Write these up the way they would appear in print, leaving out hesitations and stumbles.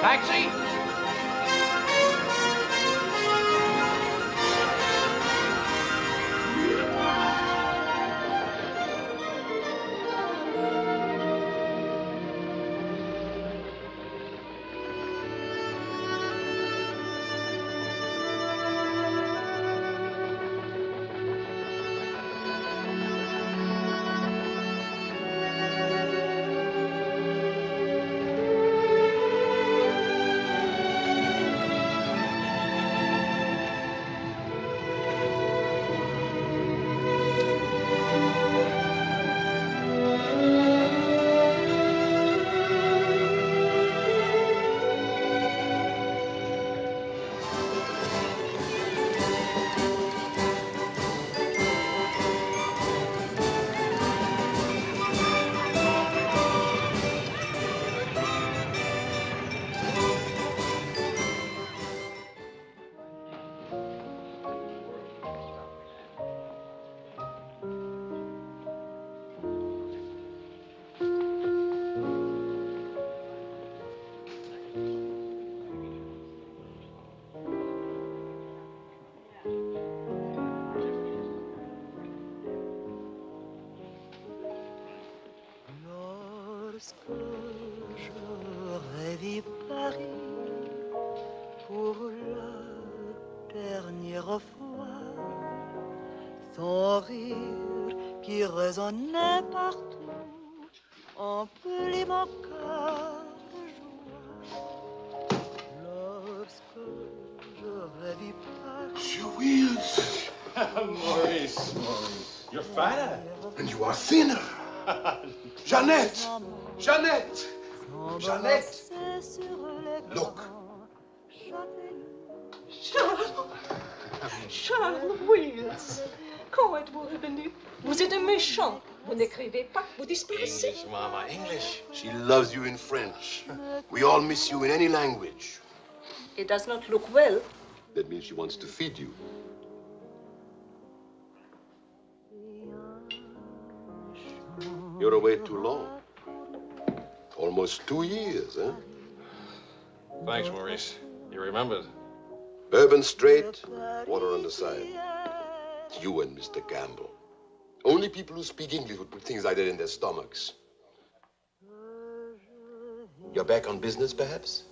Taxi! Lorsque j'aurai vu Paris pour la dernière fois, son rire qui résonnait partout emplit mon cœur de joie. Lorsque j'aurai vu Paris. Jules! Maurice, you're fatter. And you are thinner. Jeannette! Jeannette! Jeannette! Look. Charles Wills, quand êtes-vous revenu? Vous êtes un méchant. Vous n'écrivez pas, vous disparaissez. English, Mama, English. She loves you in French. We all miss you in any language. It does not look well. That means she wants to feed you. You're away too long. Almost 2 years, huh? Thanks, Maurice. You remembered. Bourbon straight, water on the side. You and Mr. Campbell. Only people who speak English would put things like that in their stomachs. You're back on business, perhaps?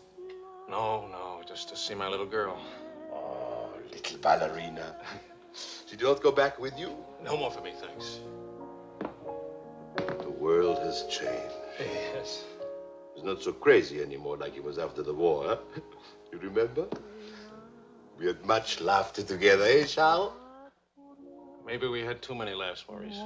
No, just to see my little girl. Oh, little ballerina. She did not go back with you? No more for me, thanks. The world has changed. Yes. It's not so crazy anymore like it was after the war, huh? You remember? We had much laughter together, eh, Charles? Maybe we had too many laughs, Maurice.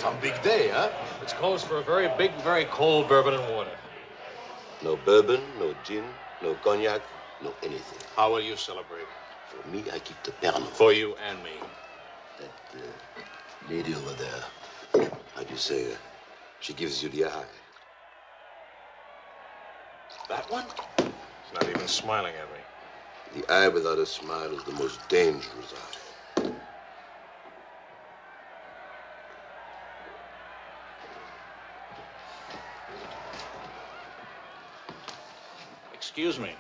some big day, huh? It's closed for a very big, very cold bourbon and water. No bourbon, no gin, no cognac, no anything. How will you celebrate? For me, I keep the Pernod. For you and me. That lady over there, how do you say, she gives you the eye. That one? She's not even smiling at me. The eye without a smile is the most dangerous eye. Excuse me.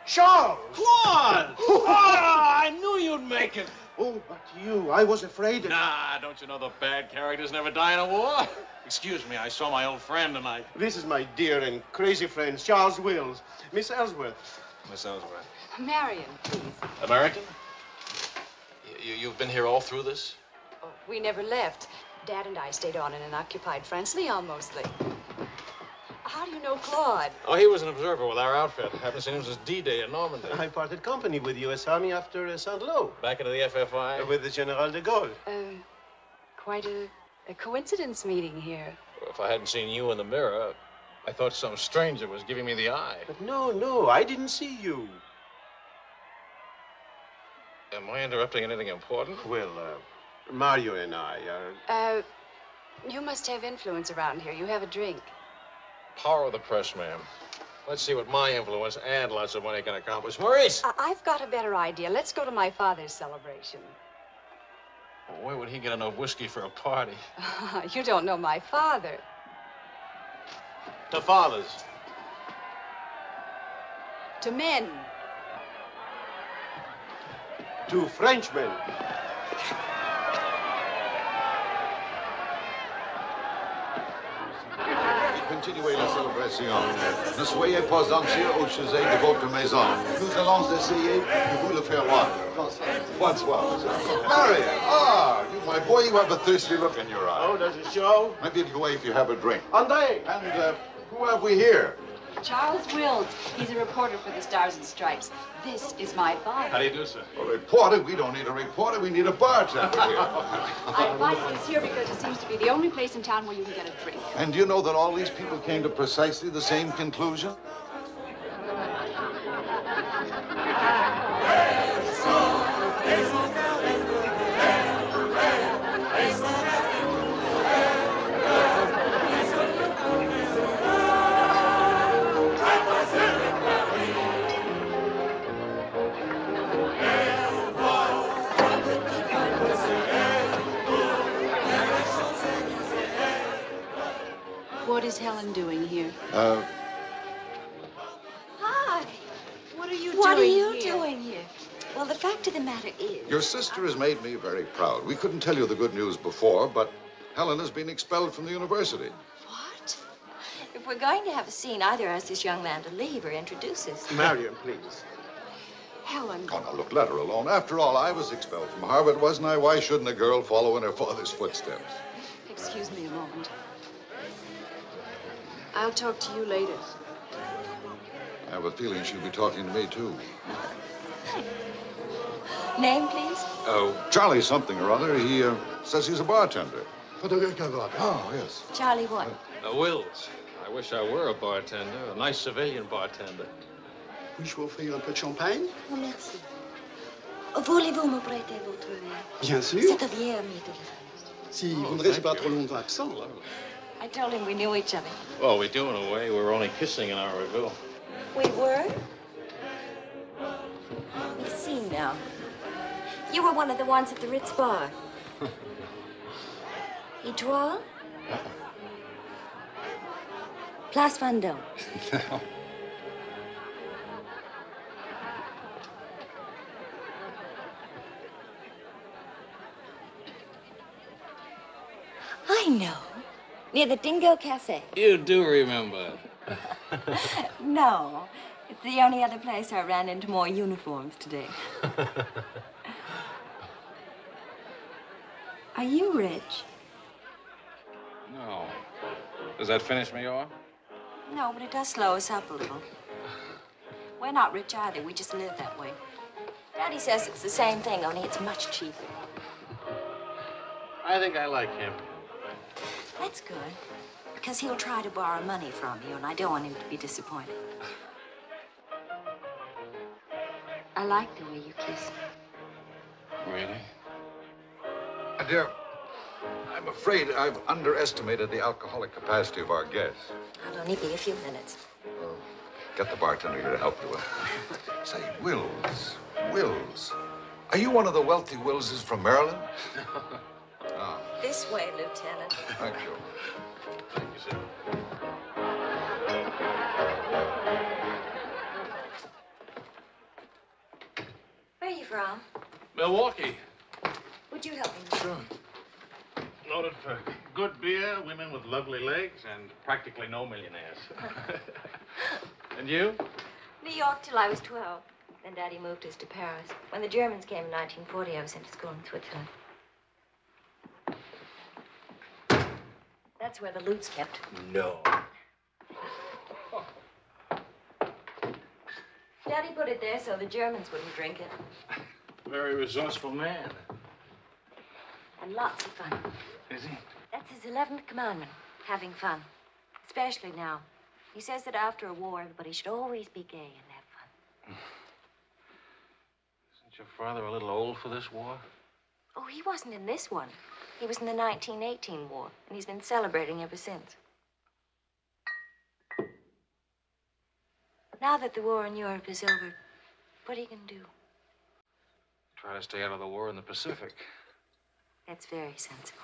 Charles! Claude! Oh, I knew you'd make it. Oh, but you, I was afraid. Nah, don't you know the bad characters never die in a war? Excuse me, I saw my old friend and I... This is my dear and crazy friend, Charles Wills. Miss Ellsworth. Miss Ellsworth. Marion, please. American? You've been here all through this? Oh, we never left. Dad and I stayed on in an occupied France, Leon mostly. How do you know Claude? Oh, he was an observer with our outfit. Haven't seen him since D-Day in Normandy. I parted company with U.S. Army after Saint-Lô. Back into the FFI? With the General de Gaulle. Quite a coincidence meeting here. Well, if I hadn't seen you in the mirror, I thought some stranger was giving me the eye. But no, I didn't see you. Am I interrupting anything important? Well, Mario and I are... You must have influence around here. You have a drink. Power of the press, ma'am. Let's see what my influence and lots of money can accomplish. Maurice! I've got a better idea. Let's go to my father's celebration. Well, where would he get enough whiskey for a party? You don't know my father. To fathers. To men. Two Frenchmen. Continuez la célébration. Ne soyez pas anxieux au sujet de votre maison. Nous allons essayer de vous le faire voir. François. Marion, you, my boy, you have a thirsty look in your eye. Oh, does it show? Maybe it'll go away if you have a drink. André! And who have we here? Charles Wills. He's a reporter for the Stars and Stripes. This is my father. How do you do, sir? A reporter? We don't need a reporter. We need a bartender here. I invited this here because it seems to be the only place in town where you can get a drink. And do you know that all these people came to precisely the same conclusion? What is Helen doing here? Hi. What are you What are you doing here? Well, the fact of the matter is... Your sister has made me very proud. We couldn't tell you the good news before, but Helen has been expelled from the university. What? If we're going to have a scene, either ask this young man to leave or introduce us. Marion, please. Helen. Oh, now, look, let her alone. After all, I was expelled from Harvard, wasn't I? Why shouldn't a girl follow in her father's footsteps? Excuse me a moment. I'll talk to you later. I have a feeling she'll be talking to me, too. Name, please? Oh, Charlie something or other. He says he's a bartender. Oh, yes. Charlie what? Wills. I wish I were a bartender, a nice civilian bartender. Puis-je vous offrir un peu de champagne? Oh, merci. Voulez-vous me prêter votre verre? Bien sûr. C'est un vieil ami de la Si vous ne restez pas trop longtemps absent. I told him we knew each other. Well, we do in a way. We were only kissing an hour ago. We were? Let me see now. You were one of the ones at the Ritz bar. Étoile? Place Vendôme. I know. Near the Dingo Cafe. You do remember. No. It's the only other place I ran into more uniforms today. Are you rich? No. Does that finish me off? No, but it does slow us up a little. We're not rich either. We just live that way. Daddy says it's the same thing, only it's much cheaper. I think I like him. That's good, because he'll try to borrow money from you, and I don't want him to be disappointed. I like the way you kiss. Really? My dear, I'm afraid I've underestimated the alcoholic capacity of our guests. I'll only be a few minutes. Well, get the bartender here to help you. Say, Wills. Are you one of the wealthy Willses from Maryland? Oh, This way, Lieutenant. thank you. Thank you, sir. Where are you from? Milwaukee. Would you help me? Sure. Noted for good beer, women with lovely legs, and practically no millionaires. And you? New York till I was 12. Then Daddy moved us to Paris. When the Germans came in 1940, I was sent to school in Switzerland. That's where the loot's kept. No. Daddy put it there so the Germans wouldn't drink it. Very resourceful man. And lots of fun. Is he? That's his 11th commandment, having fun. Especially now. He says that after a war, everybody should always be gay and have fun. Isn't your father a little old for this war? Oh, he wasn't in this one. He was in the 1918 war, and he's been celebrating ever since. Now that the war in Europe is over, what are you going to do? Try to stay out of the war in the Pacific. That's very sensible.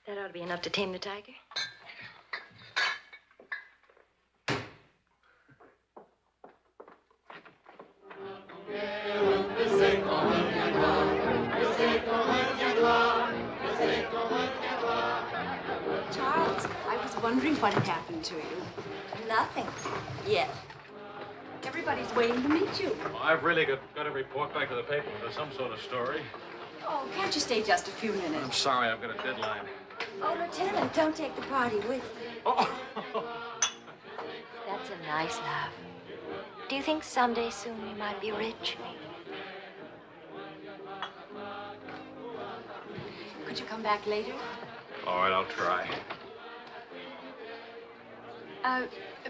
That ought to be enough to tame the tiger. Charles, I was wondering what had happened to you. Nothing. Yet. Everybody's waiting to meet you. Well, I've really got to report back to the paper for some sort of story. Oh, can't you stay just a few I'm minutes? sorry, I've got a deadline. Oh, Lieutenant, don't take the party with you. Oh. That's a nice laugh. Do you think someday soon we might be rich? Could you come back later? All right, I'll try.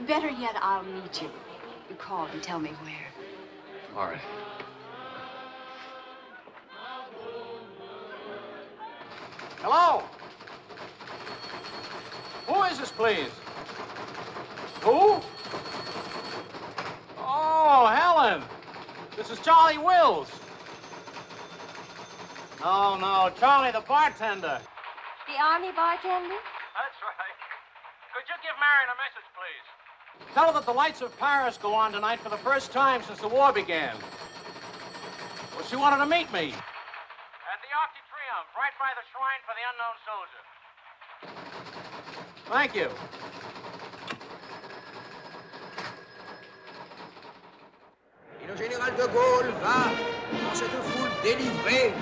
Better yet, I'll meet you. You call and tell me where. All right. Hello? Who is this, please? Who? Oh, Helen. This is Charlie Wills. No, Charlie the bartender. The Army bartender? That's right. Could you give Marion a message, please? Tell her that the lights of Paris go on tonight for the first time since the war began. Well, she wanted to meet me. At the Arc de Triomphe, right by the shrine for the unknown soldier. Thank you. Et le général de Gaulle va, dans cette foule délivrée,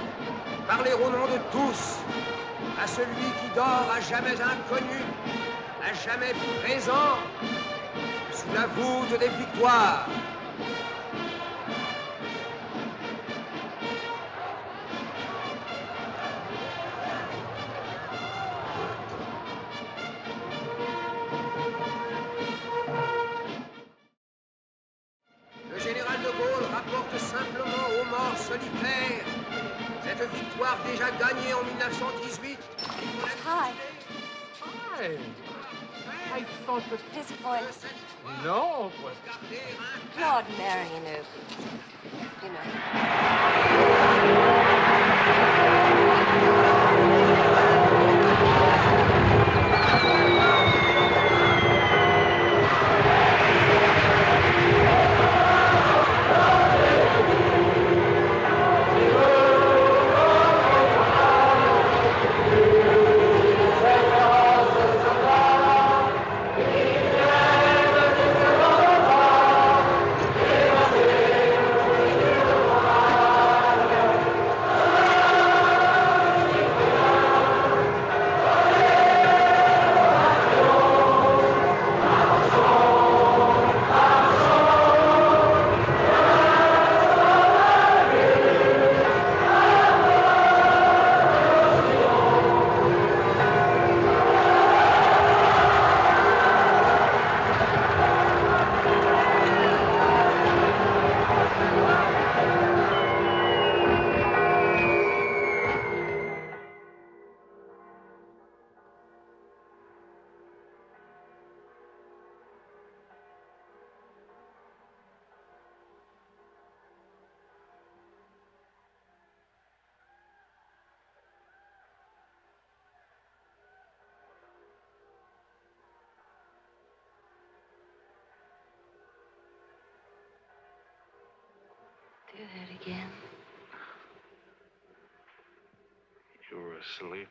parler au nom de tous, à celui qui dort à jamais inconnu, à jamais présent, sous la voûte des victoires. Le général de Gaulle rapporte simplement aux morts solitaires cette victoire déjà gagnée en 1918. Hi. Hi. I thought that... Disappointed. No, but... Claude Marion, you know. Do that again. You were asleep.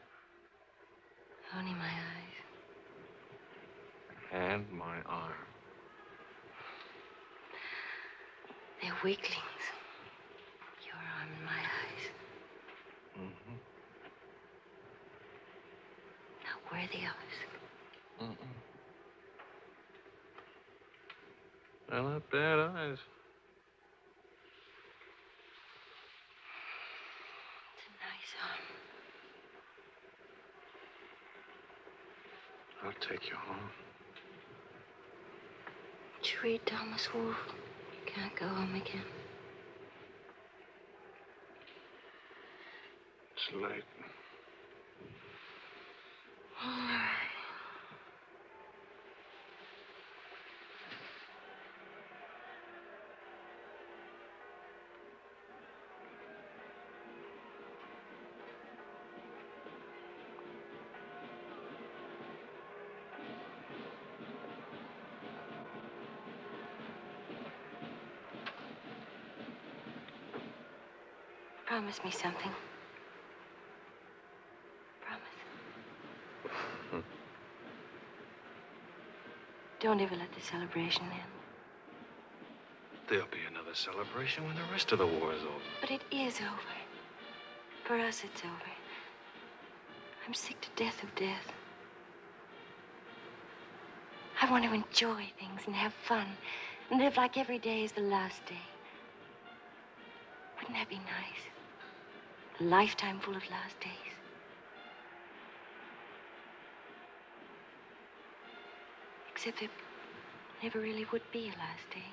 Only my eyes. And my arm. They're weaklings. Your arm and my eyes. Mm-hmm. Not worthy of us. Mm-mm. They're not bad eyes. It's a nice arm. I'll take you home. Did you read Thomas Wolfe? You can't go home again. It's late. All right. Promise me something. Promise. Don't ever let the celebration end. There'll be another celebration when the rest of the war is over. But it is over. For us, it's over. I'm sick to death of death. I want to enjoy things and have fun and live like every day is the last day. Wouldn't that be nice? A lifetime full of last days. Except there never really would be a last day.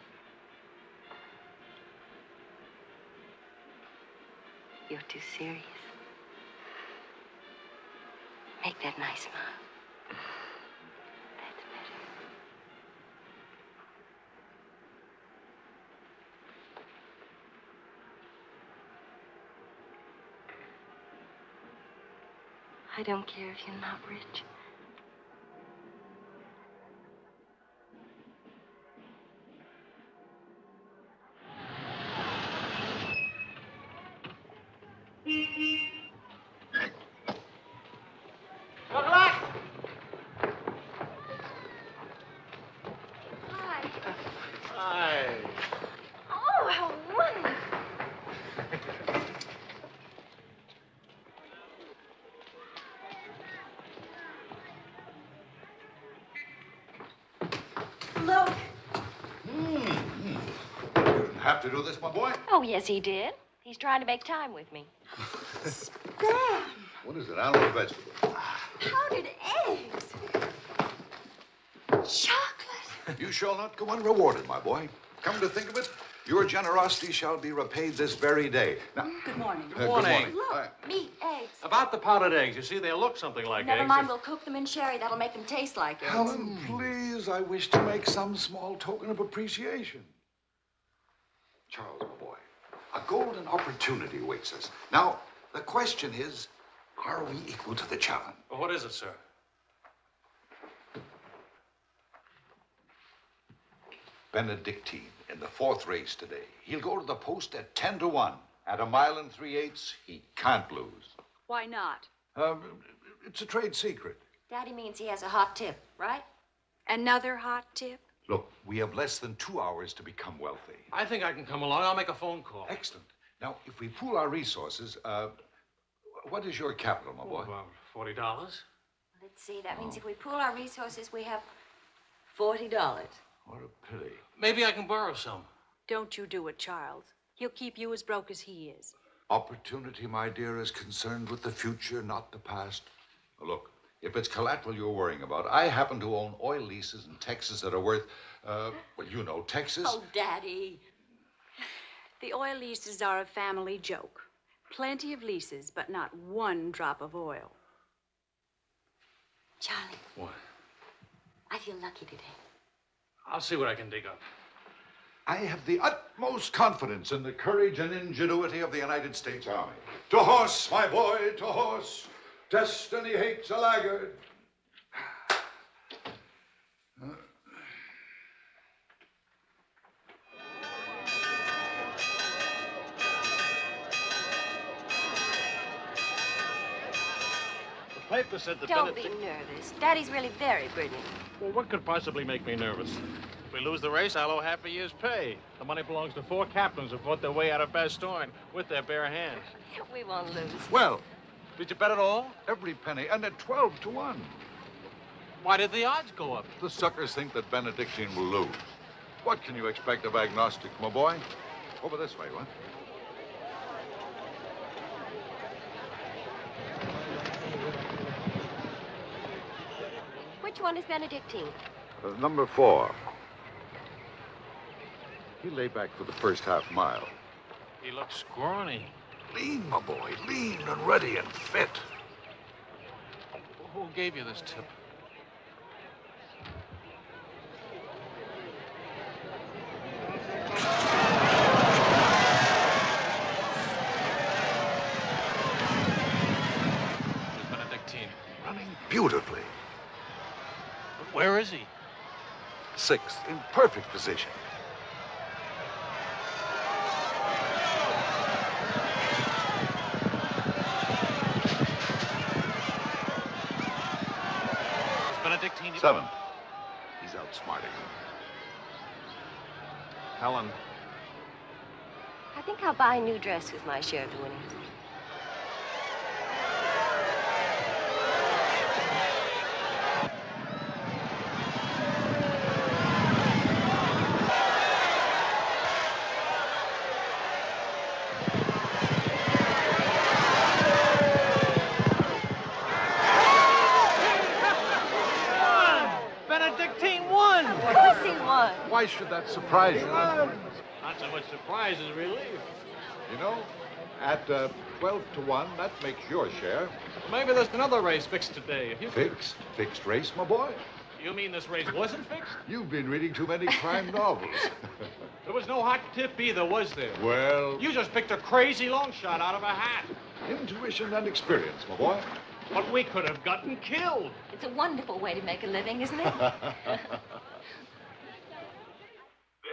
You're too serious. Make that nice smile. That's better. I don't care if you're not rich. Good luck! Hi. Hi. Oh, how wonderful. Look. You didn't have to do this, my boy. Oh, yes, he did. He's trying to make time with me. Spam. What is it, animal or vegetable? Powdered eggs. Chocolate. You shall not go unrewarded, my boy. Come to think of it, your generosity shall be repaid this very day. Now, Good morning. Good morning. Look, meat, eggs. About the powdered eggs, you see, they look something like Never eggs. mind, we'll cook them in sherry. That'll make them taste like eggs. Helen, please, I wish to make some small token of appreciation. Charles, my boy, a golden opportunity awaits us. Now, the question is, are we equal to the challenge? Well, what is it, sir? Benedictine in the 4th race today. He'll go to the post at 10-1. At 1 3/8, he can't lose. Why not? It's a trade secret. Daddy means he has a hot tip, right? Another hot tip? Look, we have less than 2 hours to become wealthy. I think I can come along. I'll make a phone call. Excellent. Now, if we pool our resources, what is your capital, my boy? About $40. Let's see. That means if we pool our resources, we have $40. What a pity. Maybe I can borrow some. Don't you do it, Charles. He'll keep you as broke as he is. Opportunity, my dear, is concerned with the future, not the past. Look, if it's collateral you're worrying about, I happen to own oil leases in Texas that are worth, well, you know, Texas. Oh, Daddy. The oil leases are a family joke. Plenty of leases, but not one drop of oil. Charlie. What? I feel lucky today. I'll see what I can dig up. I have the utmost confidence in the courage and ingenuity of the United States Army. To horse, my boy, to horse. Destiny hates a laggard. paper said that Don't be nervous. Daddy's really very brilliant. Well, what could possibly make me nervous? If we lose the race, I'll owe half a year's pay. The money belongs to 4 captains who fought their way out of Bastogne with their bare hands. We won't lose. Well, Did you bet it all? every penny, and at 12 to 1. Why did the odds go up? The suckers think that Benedictine will lose. What can you expect of agnostic, my boy? Over this way, what? Which one is Benedictine? Number 4. He lay back for the first half mile. He looks scrawny. Lean, my boy, lean and ready and fit. Who gave you this tip? Where's Benedictine? Running beautifully. But where is he? 6th, in perfect position. Is Benedictine... 7th. He's outsmarting him. Helen. I think I'll buy a new dress with my share of the winnings. Benedictine won! Of course he won. Why should that surprise you? Not so much surprise as relief. You know, at 12 to 1, that makes your share. Maybe there's another race fixed today. If you Fixed? Fixed race, my boy? You mean this race wasn't fixed? You've been reading too many crime novels. There was no hot tip either, was there? Well, You just picked a crazy long shot out of a hat. intuition and experience, my boy. But we could have gotten killed. It's a wonderful way to make a living, isn't it? This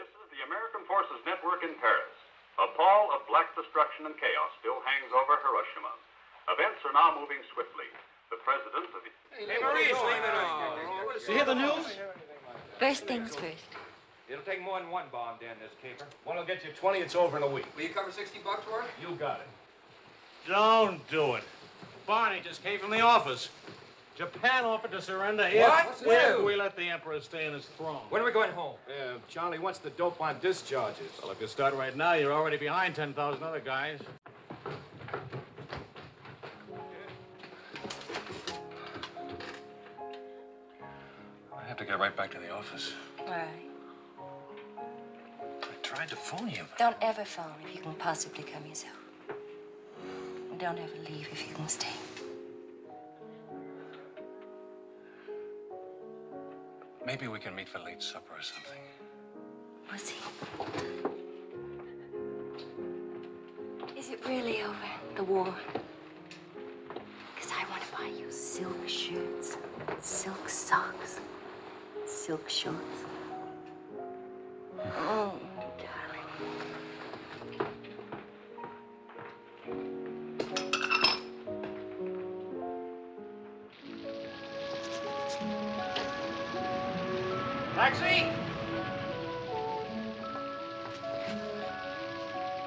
is the American Forces Network in Paris. A pall of black destruction and chaos still hangs over Hiroshima. Events are now moving swiftly. The president of the... Hey, Maurice, leave it on. You hear the news? First things first. It'll take more than one bomb down this caper. One will get you 20, it's over in a week. Will you cover $60 worth? You got it. Don't do it. Barney just came from the office. Japan offered to surrender if What? we let the Emperor stay in his throne. When are we going home? Yeah, Charlie wants the dope on discharges. Well, if you start right now, you're already behind 10,000 other guys. I have to get right back to the office. All right. I tried to phone you. Don't ever phone if you can possibly come yourself. And don't ever leave if you can stay. Maybe we can meet for late supper or something. Pussy. Is it really over, the war? Because I want to buy you silk shirts, silk socks, silk shorts. Oh, darling. Taxi!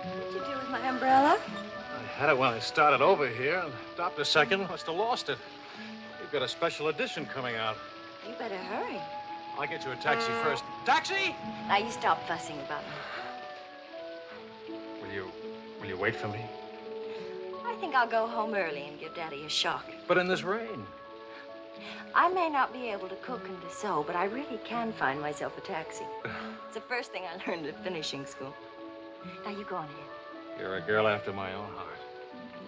What'd you do with my umbrella? I had it when I started over here and stopped a second. Must have lost it. You've got a special edition coming out. You better hurry. I'll get you a taxi first. Taxi! Now you stop fussing about me. Will you wait for me? I think I'll go home early and give Daddy a shock. But in this rain. I may not be able to cook and to sew, but I really can find myself a taxi. It's the first thing I learned at finishing school. Now you go on ahead. You're a girl after my own heart.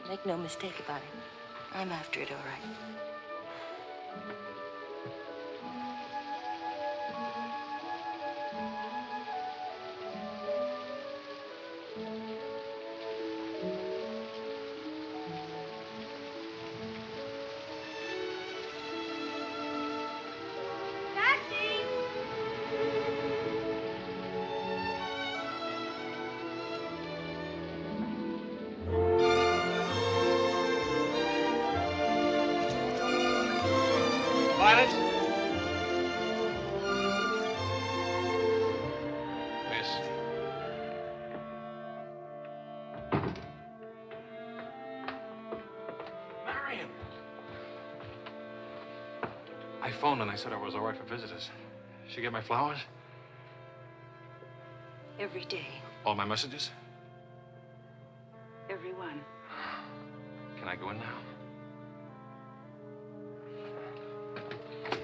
Make no mistake about it. I'm after it, all right. Janet? Miss. Marion. I phoned and I said I was all right for visitors. She get my flowers? Every day. All my messages? Every one. Can I go in now?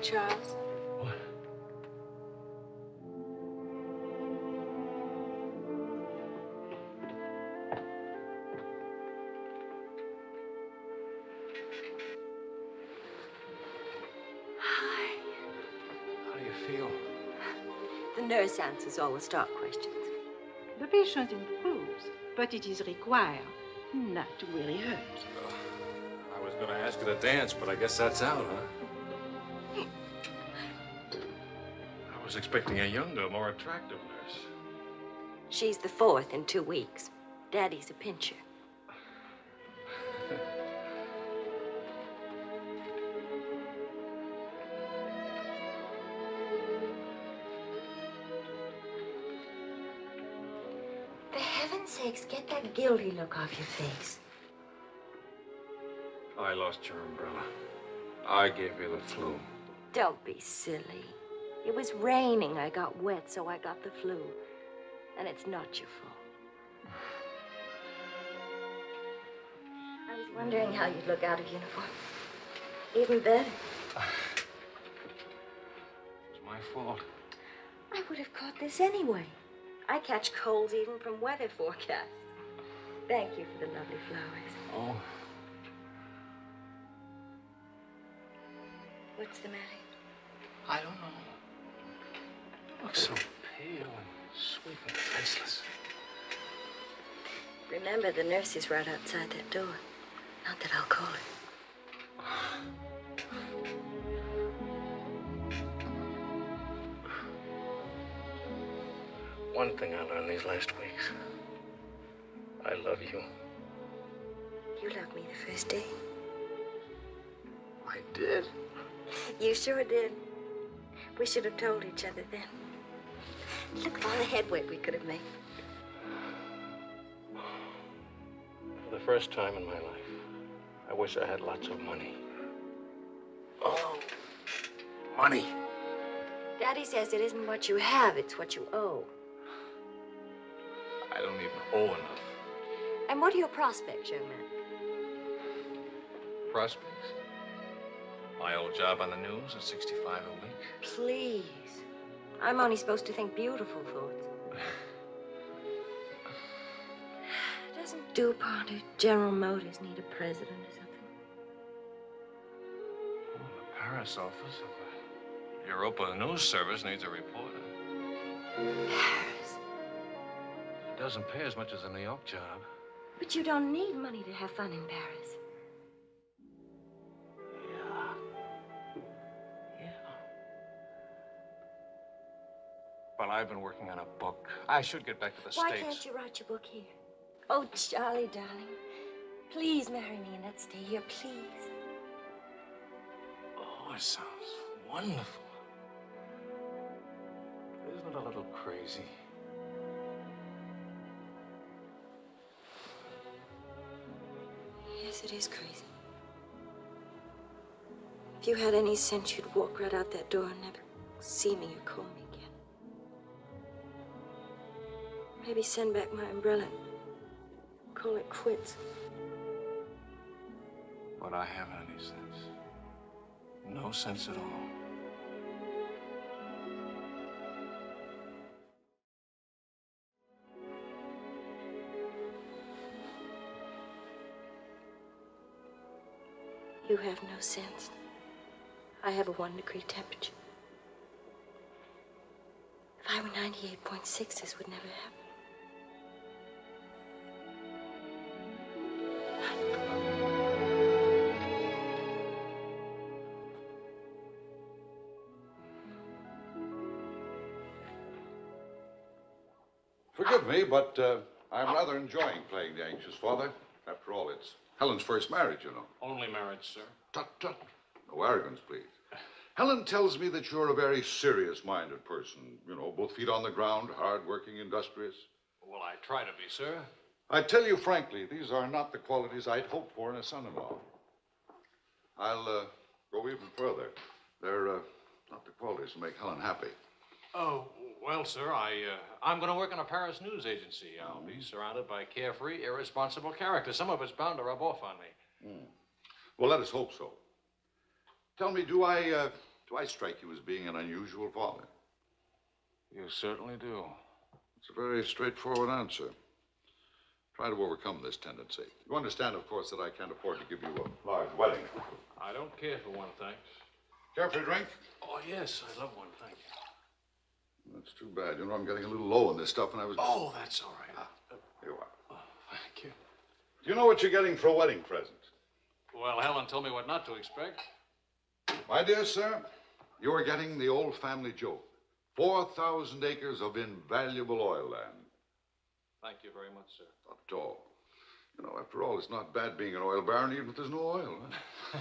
Charles? What? Hi. How do you feel? The nurse answers all the stock questions. The patient improves, but it is required not to really hurt. I was going to ask you to dance, but I guess that's out, huh? I was expecting a younger, more attractive nurse. She's the fourth in 2 weeks. Daddy's a pincher. For heaven's sakes, get that guilty look off your face. I lost your umbrella. I gave you the flu. Don't be silly. It was raining. I got wet, so I got the flu. And it's not your fault. I was wondering how you'd look out of uniform. Even better. It's my fault. I would have caught this anyway. I catch colds even from weather forecasts. Thank you for the lovely flowers. Oh. What's the matter? I don't know. You look so pale and sweet and faceless. Remember, the nurse is right outside that door. Not that I'll call her. One thing I learned these last weeks. I love you. You loved me the first day. I did. You sure did. We should have told each other then. Look at all the headway we could have made. For the first time in my life, I wish I had lots of money. Oh, money. Daddy says it isn't what you have, it's what you owe. I don't even owe enough. And what are your prospects, young man? Prospects? My old job on the news at 65 a week. Please. I'm only supposed to think beautiful thoughts. Doesn't DuPont or General Motors need a president or something? Oh, the Paris office of the Europa News Service needs a reporter. Paris? It doesn't pay as much as a New York job. But you don't need money to have fun in Paris. Well, I've been working on a book. I should get back to the Why States. can't you write your book here? Oh, Charlie, darling. Please marry me and let's stay here, please. Oh, it sounds wonderful. Isn't it a little crazy? Yes, it is crazy. If you had any sense, you'd walk right out that door and never see me or call me again. Maybe send back my umbrella. Call it quits. But I haven't any sense. No sense at all. You have no sense. I have a 1 degree temperature. If I were 98.6, this would never happen. Forgive me, but I'm rather enjoying playing the anxious father. After all, it's Helen's first marriage, you know. Only marriage, sir. Tut, tut. No arrogance, please. Helen tells me that you're a very serious-minded person. You know, both feet on the ground, hard-working, industrious. Well, I try to be, sir. I tell you frankly, these are not the qualities I'd hoped for in a son-in-law. I'll go even further. They're not the qualities to make Helen happy. Oh, well, sir, I'm going to work in a Paris news agency. I'll be surrounded by carefree, irresponsible characters. Some of it's bound to rub off on me. Well, let us hope so. Tell me, do I strike you as being an unusual father? You certainly do. It's a very straightforward answer. Try to overcome this tendency. You understand, of course, that I can't afford to give you a large wedding. I don't care for one, thanks. Care for a drink? Oh, yes, I love one, thank you. That's too bad. You know, I'm getting a little low on this stuff, and I was... Oh, that's all right. Here you are. Oh, thank you. Do you know what you're getting for a wedding present? Well, Helen told me what not to expect. My dear sir, you're getting the old family joke. 4,000 acres of invaluable oil land. Thank you very much, sir. Not at all. You know, after all, it's not bad being an oil baron, even if there's no oil. Huh?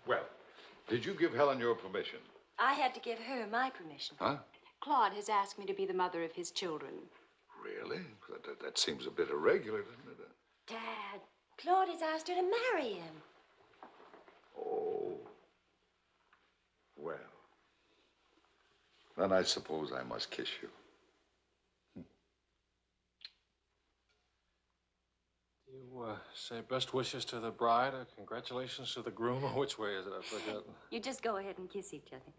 Well, did you give Helen your permission? I had to give her my permission. Huh? Claude has asked me to be the mother of his children. Really? That seems a bit irregular, doesn't it? Dad, Claude has asked her to marry him. Oh. Well. Then I suppose I must kiss you. You say best wishes to the bride or congratulations to the groom, or which way is it? I've forgotten. You just go ahead and kiss each other.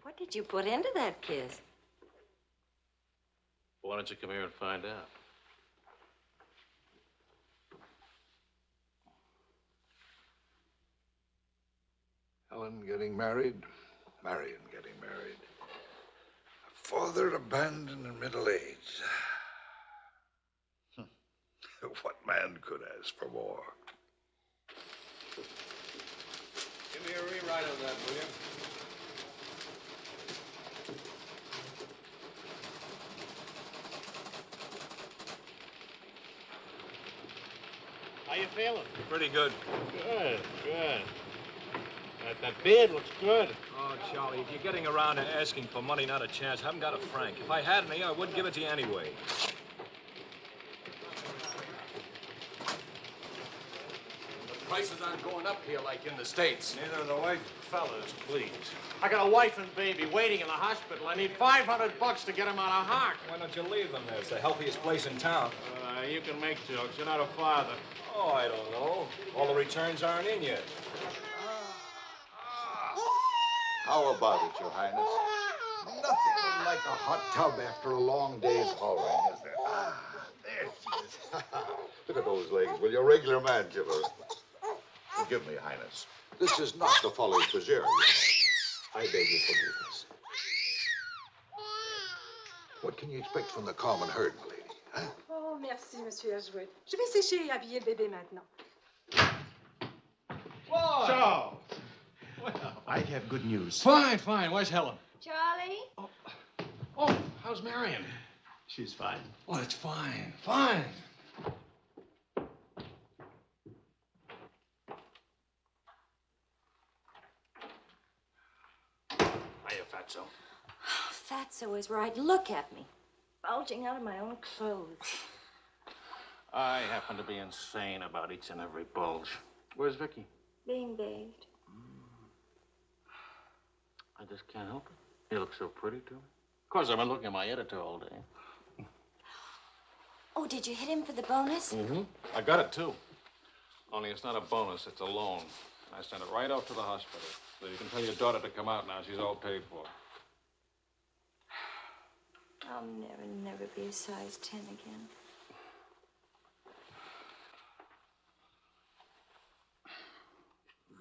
What did you put into that kiss? Why don't you come here and find out? Helen getting married, Marion getting married. A father abandoned in middle age. What man could ask for more? Give me a rewrite of that, will you? How you feeling? Pretty good. Good, good. That beard looks good. Oh, Charlie, if you're getting around to asking for money, not a chance. Haven't got a franc. If I had any, I wouldn't give it to you anyway. The prices aren't going up here like in the States. Neither are the white fellas, please. I got a wife and baby waiting in the hospital. I need $500 to get them out of Hart. Why don't you leave them there? It's the healthiest place in town. You can make jokes. You're not a father. Oh, I don't know. All the returns aren't in yet. How about it, Your Highness? Nothing like a hot tub after a long day's hauling, is there? There she is. Look at those legs. Will you, a regular man give her? Forgive me, Highness. This is not the Folly Preserve. I beg your forgiveness. What can you expect from the common herd, my lady? Huh? Oh, merci, Monsieur Ashwood. Je vais sécher et habiller le bébé maintenant. Charles! I have good news. Fine, fine. Where's Helen? Charlie? Oh, how's Marion? She's fine. Oh, that's fine, fine. Hiya, Fatso. Fatso is right. Look at me. Bulging out of my own clothes. I happen to be insane about each and every bulge. Where's Vicky? Being bathed. I just can't help it. You look so pretty to me. Of course, I've been looking at my editor all day. Oh, did you hit him for the bonus? Mm-hmm. I got it, too. Only it's not a bonus, it's a loan. I sent it right out to the hospital. So you can tell your daughter to come out now. She's all paid for. I'll never be a size 10 again.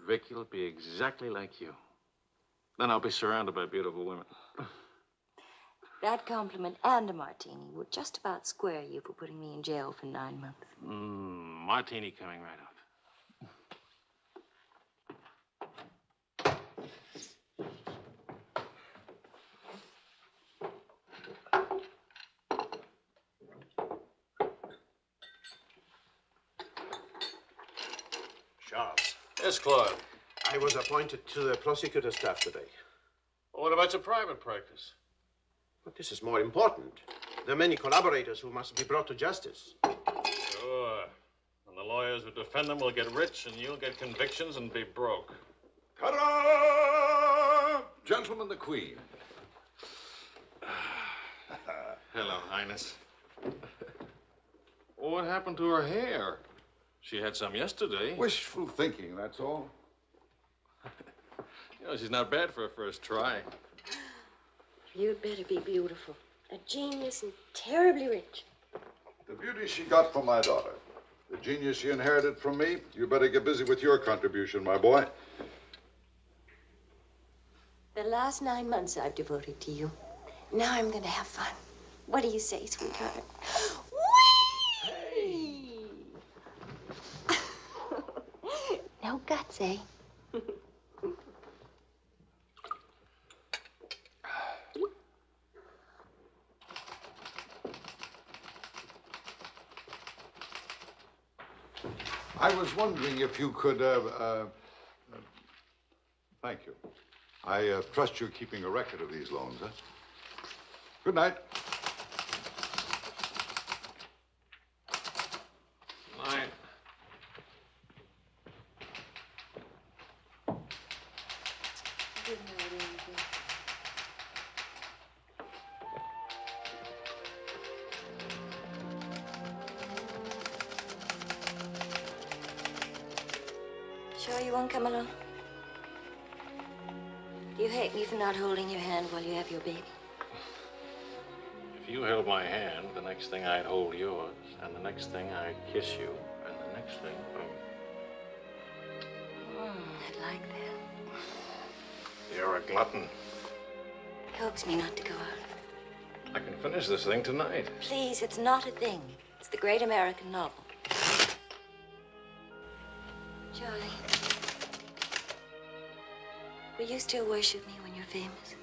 Vicky'll be exactly like you. Then I'll be surrounded by beautiful women. That compliment and a martini would just about square you for putting me in jail for 9 months. Martini coming right up. Charles. Yes, Claude. I was appointed to the prosecutor's staff today. Well, what about your private practice? But this is more important. There are many collaborators who must be brought to justice. Sure. And the lawyers who defend them will get rich, and you'll get convictions and be broke. Ta-da! Gentlemen, the Queen. Hello, Highness. Well, what happened to her hair? She had some yesterday. Wishful thinking, that's all. You know, she's not bad for a first try. You'd better be beautiful. A genius and terribly rich. The beauty she got from my daughter. The genius she inherited from me. You better get busy with your contribution, my boy. The last 9 months I've devoted to you. Now I'm going to have fun. What do you say, sweetheart? Whee! No guts, eh? I was wondering if you could, thank you. I trust you're keeping a record of these loans, huh? Good night. Night. Good night, Angel. Sure you won't come along? You hate me for not holding your hand while you have your baby. If you held my hand, the next thing I'd hold yours, and the next thing I'd kiss you, and the next thing, I'd like that. You're a glutton. Coax me not to go out. I can finish this thing tonight. Please, it's not a thing. It's the great American novel. Charlie, will you still worship me when you're famous?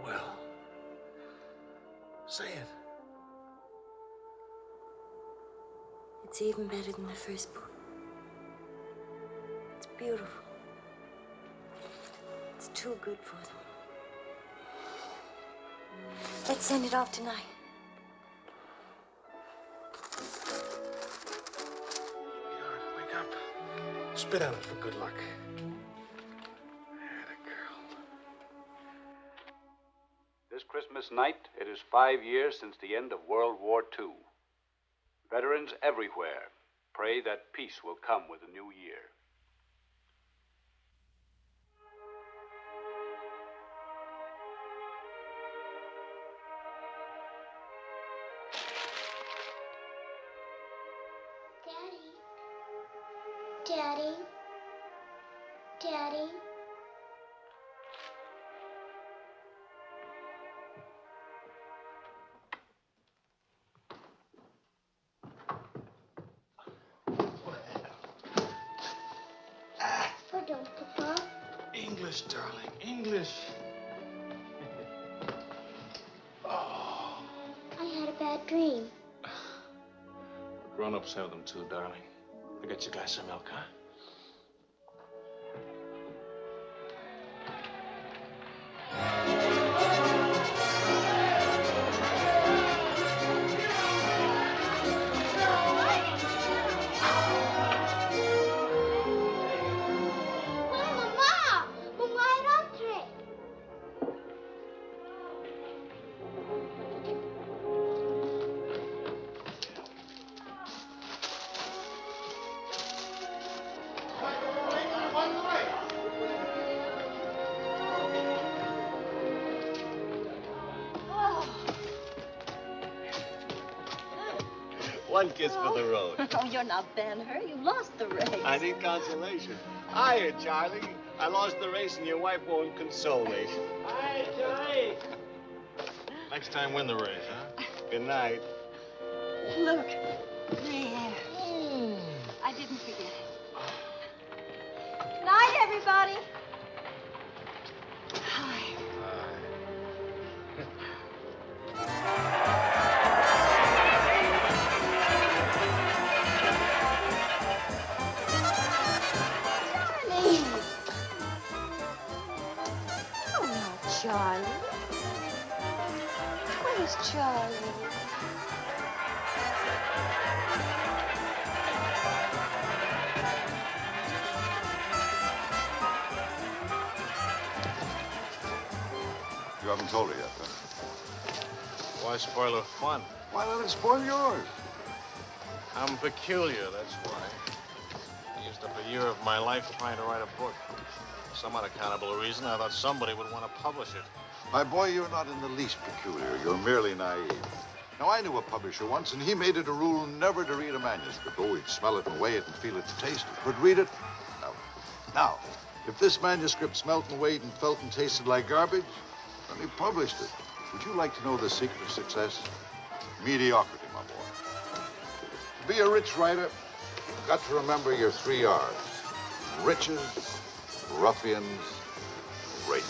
Well, say it. It's even better than the first book. It's beautiful. It's too good for them. Let's send it off tonight. Wake up. Spit on it for good luck. This Christmas night, it is 5 years since the end of World War II. Veterans everywhere pray that peace will come with the new year. Daddy. Daddy. Pardon, Papa. English, darling, English. I had a bad dream. Grown-ups have them too, darling. I get you guys some milk, huh? One kiss for the road. Oh, you're not Ben-Hur. You lost the race. I need consolation. Hiya, Charlie. I lost the race and your wife won't console me. Hi, Charlie. Next time, win the race, huh? Good night. Look, there. I didn't forget. Good night, everybody. Hi. Charlie. Where's Charlie? You haven't told her yet, huh? Why spoil her fun? Why let it spoil yours? I'm peculiar, that's why. I used up a year of my life trying to write a book. For some unaccountable reason, I thought somebody would want to publish it. My boy, you're not in the least peculiar. You're merely naive. Now, I knew a publisher once, and he made it a rule never to read a manuscript. Oh, he'd smell it and weigh it and feel it and taste it. But read it? No. Now, if this manuscript smelt and weighed and felt and tasted like garbage, then he published it. Would you like to know the secret of success? Mediocrity, my boy. To be a rich writer, you've got to remember your 3 R's. Riches, ruffians, rape.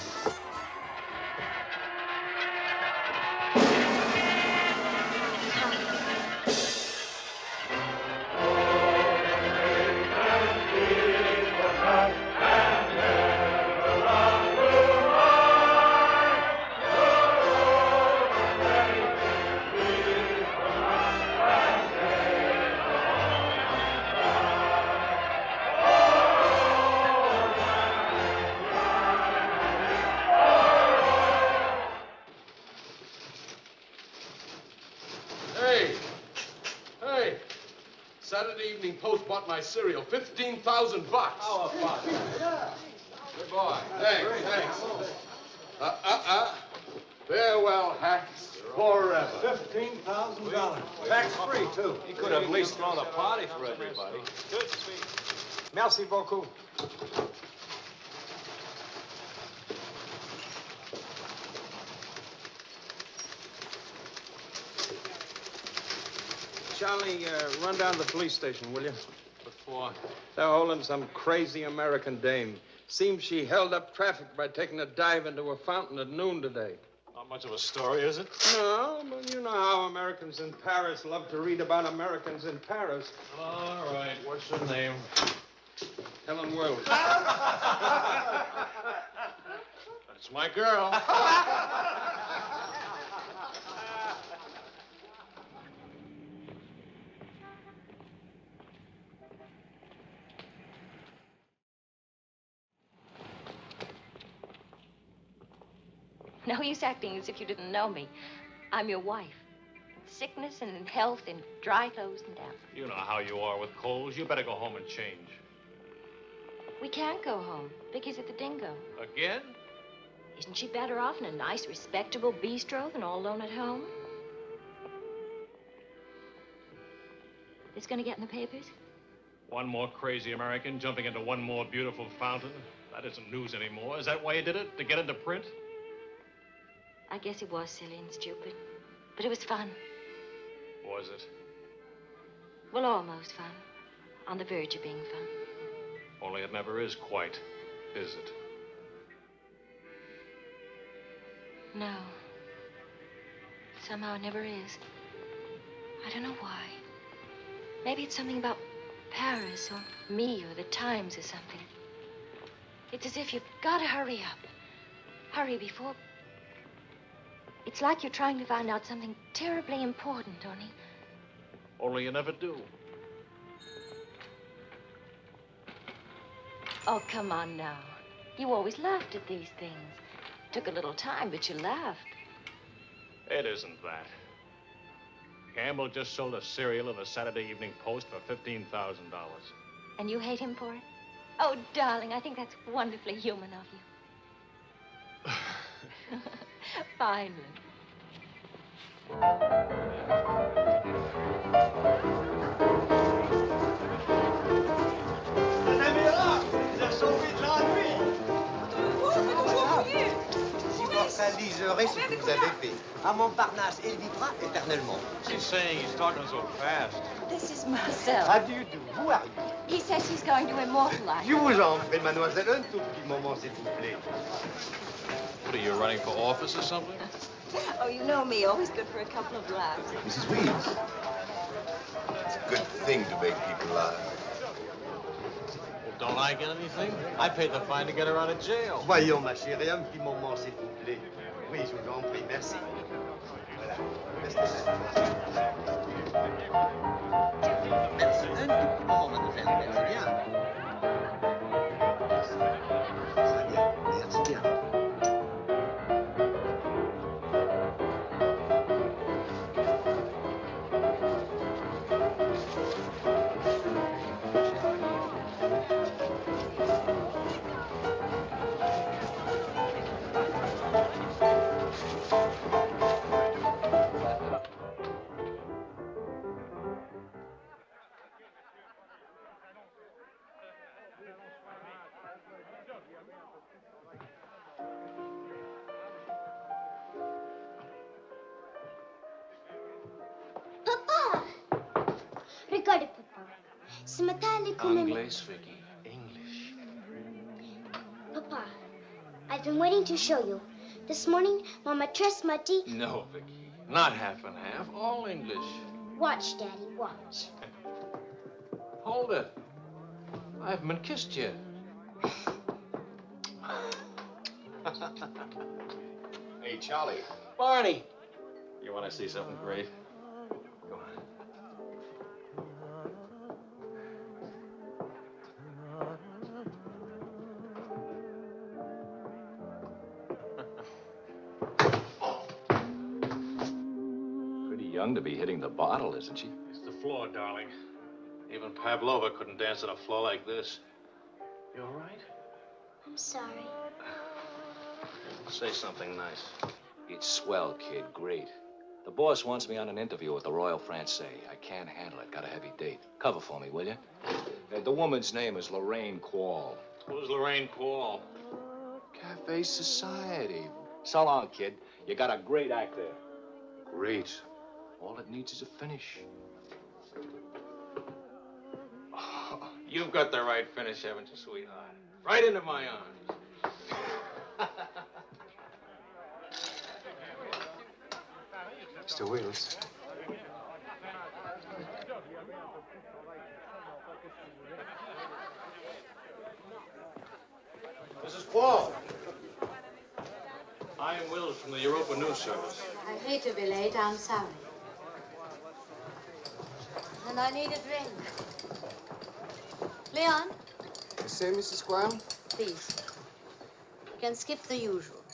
Saturday Evening Post bought my cereal. $15,000. How about it? Yeah. Good boy. Thanks. Farewell hats forever. $15,000. Tax-free, too. He could have at least thrown a party for everybody. Good speech. Merci beaucoup. Charlie, run down to the police station, will you? What for? They're holding some crazy American dame. Seems she held up traffic by taking a dive into a fountain at noon today. Not much of a story, is it? No, but you know how Americans in Paris love to read about Americans in Paris. All right. What's her name? Helen Wells. That's my girl. No use acting as if you didn't know me. I'm your wife. Sickness and health and dry clothes and damp. You know how you are with colds. You better go home and change. We can't go home. Vicky's at the Dingo. Again? Isn't she better off in a nice, respectable bistro than all alone at home? It's going to get in the papers? One more crazy American jumping into one more beautiful fountain. That isn't news anymore. Is that why you did it? To get into print? I guess it was silly and stupid. But it was fun. Was it? Well, almost fun. On the verge of being fun. Only it never is quite, is it? No. Somehow it never is. I don't know why. Maybe it's something about Paris or me or the Times or something. It's as if you've got to hurry up. Hurry before... It's like you're trying to find out something terribly important, Tony. Only you never do. Oh, come on now. You always laughed at these things. Took a little time, but you laughed. It isn't that. Campbell just sold a serial in the Saturday Evening Post for $15,000. And you hate him for it? Oh, darling, I think that's wonderfully human of you. Finally. Liserait ce que vous avez fait. À Montparnasse, il vivra éternellement. She's saying he's talking so fast. This is Marcel. How do you do? Who are you? He says he's going to immortalize. Je vous en prie, mademoiselle, un tout petit moment, s'il vous plaît. What are you, running for office or something? Oh, you know me, always good for a couple of laughs. Mrs. Weeds, it's a good thing to make people laugh. Well, don't I get anything? I paid the fine to get her out of jail. Voyons, ma chérie, un petit moment, s'il vous plaît. Oui, je vous en prie, merci. Voilà. Restez là. Merci. Un tout petit moment, mademoiselle. Merci bien. Très bien. Merci bien. Regardez, papa. Ce matin, à l'école... English, Vicky. English. Papa, I've been waiting to show you. This morning, Mama dressed Muddy. No, Vicky. Not half and half. All English. Watch, Daddy, watch. Hold it. I haven't been kissed yet. Hey, Charlie. Barney. You want to see something great? Go on. Young to be hitting the bottle, isn't she? It's the floor, darling. Even Pavlova couldn't dance on a floor like this. You all right? I'm sorry. Say something nice. It's swell, kid. Great. The boss wants me on an interview with the Royal Francais. I can't handle it. Got a heavy date. Cover for me, will you? The woman's name is Lorraine Quall. Who's Lorraine Quall? Cafe Society. So long, kid. You got a great act there. Great. All it needs is a finish. Oh, you've got the right finish, haven't you, sweetheart? Right into my arms. Mr. Wills. Mrs. Quall. I'm Wills from the Europa News Service. I hate to be late. I'm sorry. And I need a drink. Leon? You say, Mrs. Squire? Please. You can skip the usual.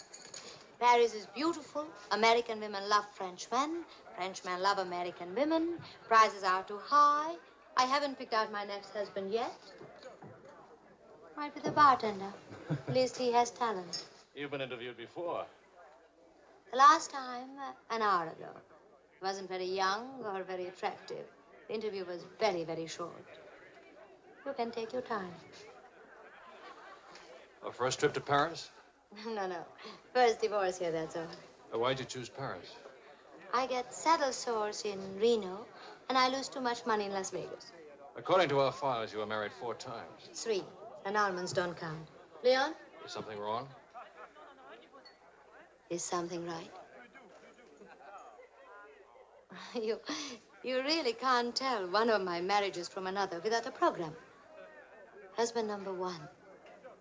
Paris is beautiful. American women love French men. French men love American women. Prices are too high. I haven't picked out my next husband yet. Might be the bartender. At least he has talent. You've been interviewed before. The last time, an hour ago. He wasn't very young or very attractive. The interview was very, very short. You can take your time. A first trip to Paris? No. First divorce here, that's all. Why'd you choose Paris? I get saddle sores in Reno, and I lose too much money in Las Vegas. According to our files, you were married 4 times. 3. And almonds don't count. Leon? Is something wrong? Is something right? You really can't tell one of my marriages from another without a program. Husband number 1,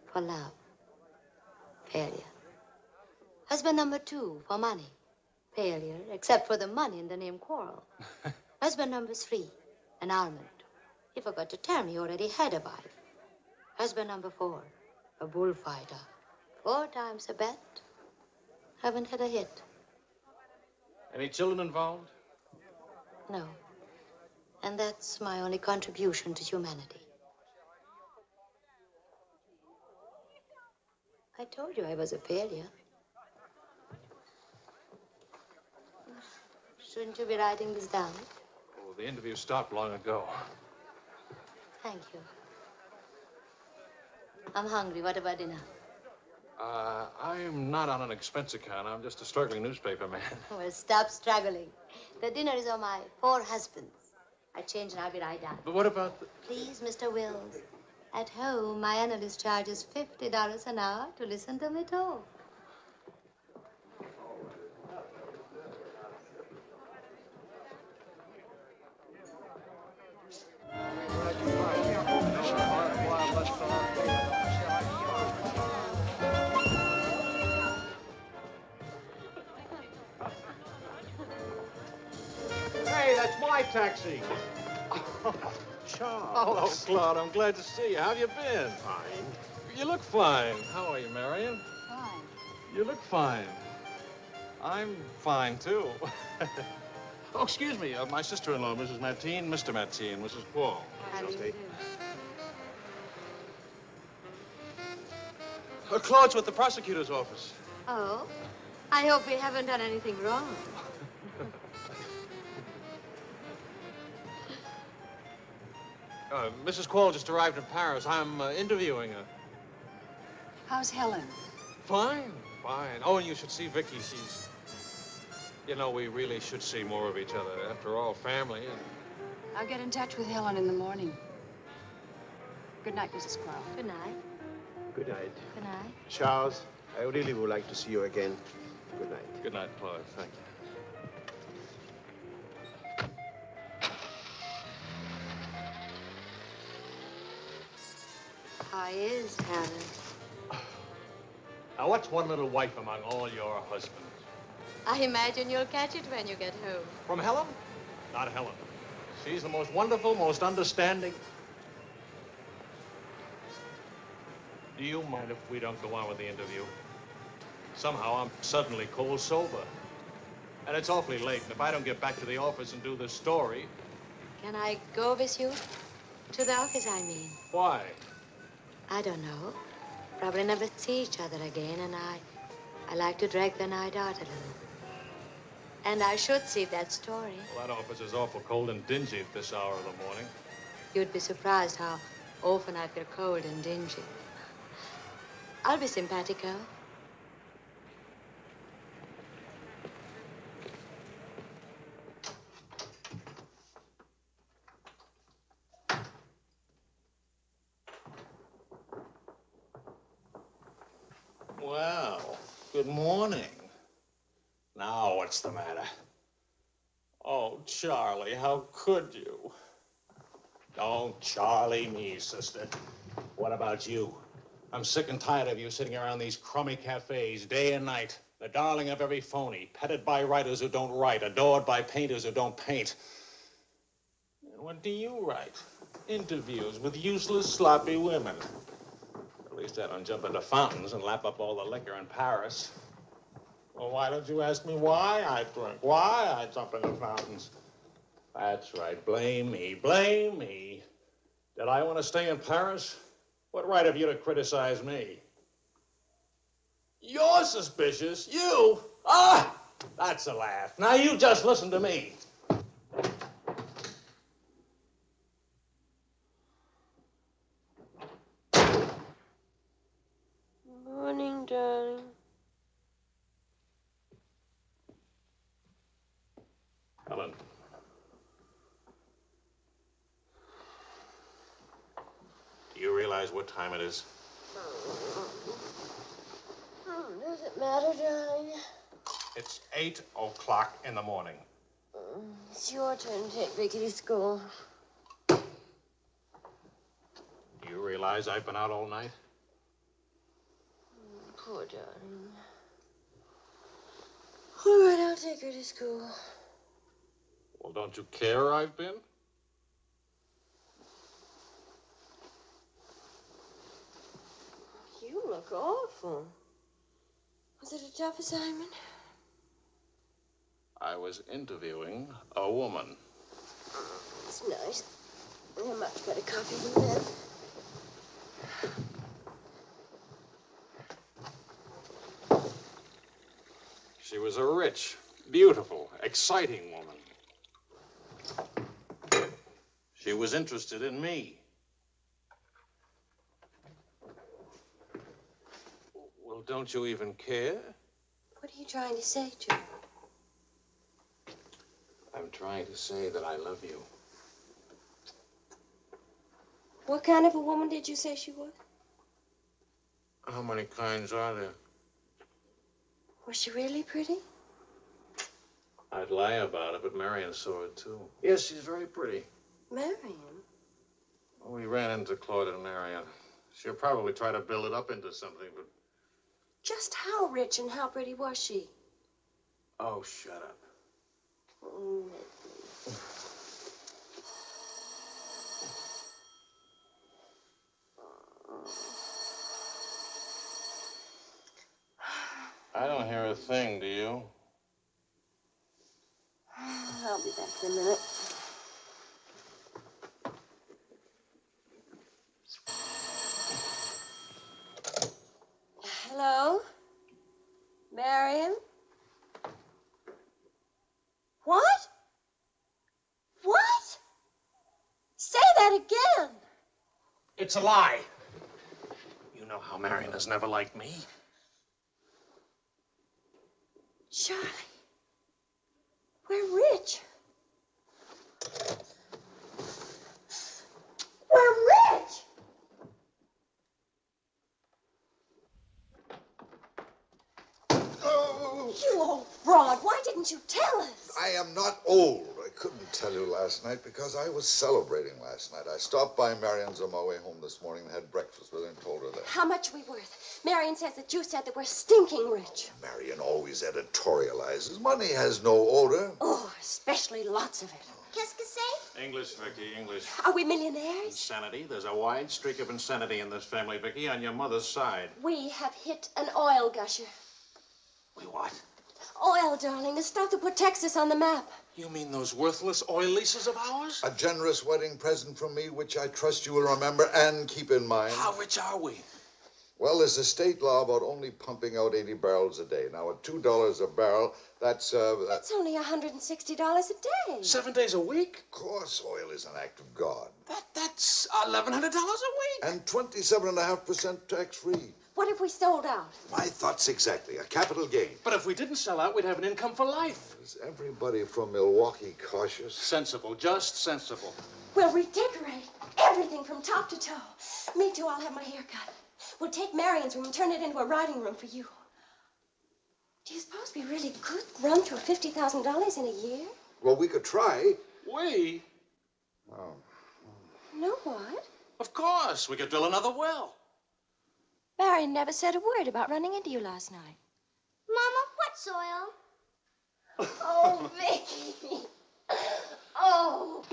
for love. Failure. Husband number 2 for money. Failure, except for the money in the name Quarrel. Husband number 3, an almond. He forgot to tell me he already had a wife. Husband number 4, a bullfighter. 4 times a bet. Haven't had a hit. Any children involved? No. And that's my only contribution to humanity. I told you I was a failure. Shouldn't you be writing this down? Oh, the interview stopped long ago. Thank you. I'm hungry. What about dinner? I'm not on an expense account. I'm just a struggling newspaper man. Well, stop struggling. The dinner is on my 4 husbands. I change and I'll be right down. But what about the... Please, Mr. Wills. At home, my analyst charges $50 an hour to listen to me talk. Hey, that's my taxi. Charles. Hello, Claude. I'm glad to see you. How have you been? Fine. You look fine. How are you, Marion? Fine. You look fine. I'm fine, too. Oh, excuse me. My sister-in-law, Mrs. Mateen, Mr. Mateen, Mrs. Paul. How do you do? Claude's with the prosecutor's office. Oh? I hope we haven't done anything wrong. Mrs. Quall just arrived in Paris. I'm interviewing her. How's Helen? Fine, fine. Oh, and you should see Vicky. She's... You know, we really should see more of each other. After all, family and... I'll get in touch with Helen in the morning. Good night, Mrs. Quall. Good night. Good night. Good night. Charles, I really would like to see you again. Good night. Good night, Claude. Thank you. How is Helen? Now, what's one little wife among all your husbands? I imagine you'll catch it when you get home. From Helen? Not Helen. She's the most wonderful, most understanding. Do you mind if we don't go on with the interview? Somehow I'm suddenly cold sober. And it's awfully late, and if I don't get back to the office and do this story... Can I go with you? To the office, I mean. Why? I don't know. Probably never see each other again, and I like to drag the night out a little. And I should see that story. Well, that office is awful cold and dingy at this hour of the morning. You'd be surprised how often I feel cold and dingy. I'll be simpatico. Well, good morning. Now, what's the matter? Oh, Charlie, how could you? Don't Charlie me, sister. What about you? I'm sick and tired of you sitting around these crummy cafes day and night, the darling of every phony, petted by writers who don't write, adored by painters who don't paint. What do you write? Interviews with useless, sloppy women. At least I don't jump into fountains and lap up all the liquor in Paris. Well, why don't you ask me why I drink? Why I jump into fountains? That's right. Blame me. Blame me. Did I want to stay in Paris? What right have you to criticize me? You're suspicious. You? Ah! That's a laugh. Now you just listen to me. Morning, darling. Helen. Do you realize what time it is? Does it matter, darling? It's 8 o'clock in the morning. It's your turn to take Vicky to school. Do you realize I've been out all night? Poor darling. All right, I'll take her to school. Well, don't you care I've been? You look awful. Was it a tough assignment? I was interviewing a woman. It's nice. A much better coffee than that. She was a rich, beautiful, exciting woman. She was interested in me. Well, don't you even care? What are you trying to say, Joe? I'm trying to say that I love you. What kind of a woman did you say she was? How many kinds are there? Was she really pretty? I'd lie about it, but Marion saw it, too. Yes, she's very pretty. Marion? We ran into Claude and Marion. She'll probably try to build it up into something, but... Just how rich and how pretty was she? Oh, shut up. Oh, I don't hear a thing, do you? I'll be back in a minute. Hello? Marion? What? What? Say that again. It's a lie. You know how Marion has never liked me. Charlie, we're rich. We're rich! You old fraud, why didn't you tell us? I am not old. I couldn't tell you last night because I was celebrating last night. I stopped by Marion's on my way home this morning and had breakfast with her and told her that. How much are we worth? Marion says that you said that we're stinking rich. Marion always editorializes. Money has no odor. Oh, especially lots of it. Qu'est-ce que c'est? English, Vicky, English. Are we millionaires? Insanity. There's a wide streak of insanity in this family, Vicky, on your mother's side. We have hit an oil gusher. We what? Oil, darling, the stuff that put Texas on the map. You mean those worthless oil leases of ours? A generous wedding present from me, which I trust you will remember and keep in mind. How rich are we? Well, there's a state law about only pumping out 80 barrels a day. Now, at $2 a barrel, that's That's only $160 a day. 7 days a week? Of course, oil is an act of God. That's $1,100 a week. And 27.5% tax-free. What if we sold out? My thoughts exactly. A capital gain. But if we didn't sell out, we'd have an income for life. Is everybody from Milwaukee cautious? Sensible, just sensible. We'll redecorate everything from top to toe. Me too, I'll have my hair cut. We'll take Marion's room and turn it into a writing room for you. Do you suppose we really could run through $50,000 in a year? Well, we could try. We? Oh. No, what? Of course. We could drill another well. Marion never said a word about running into you last night. Mama, what's oil? Oh, Vicky. Oh.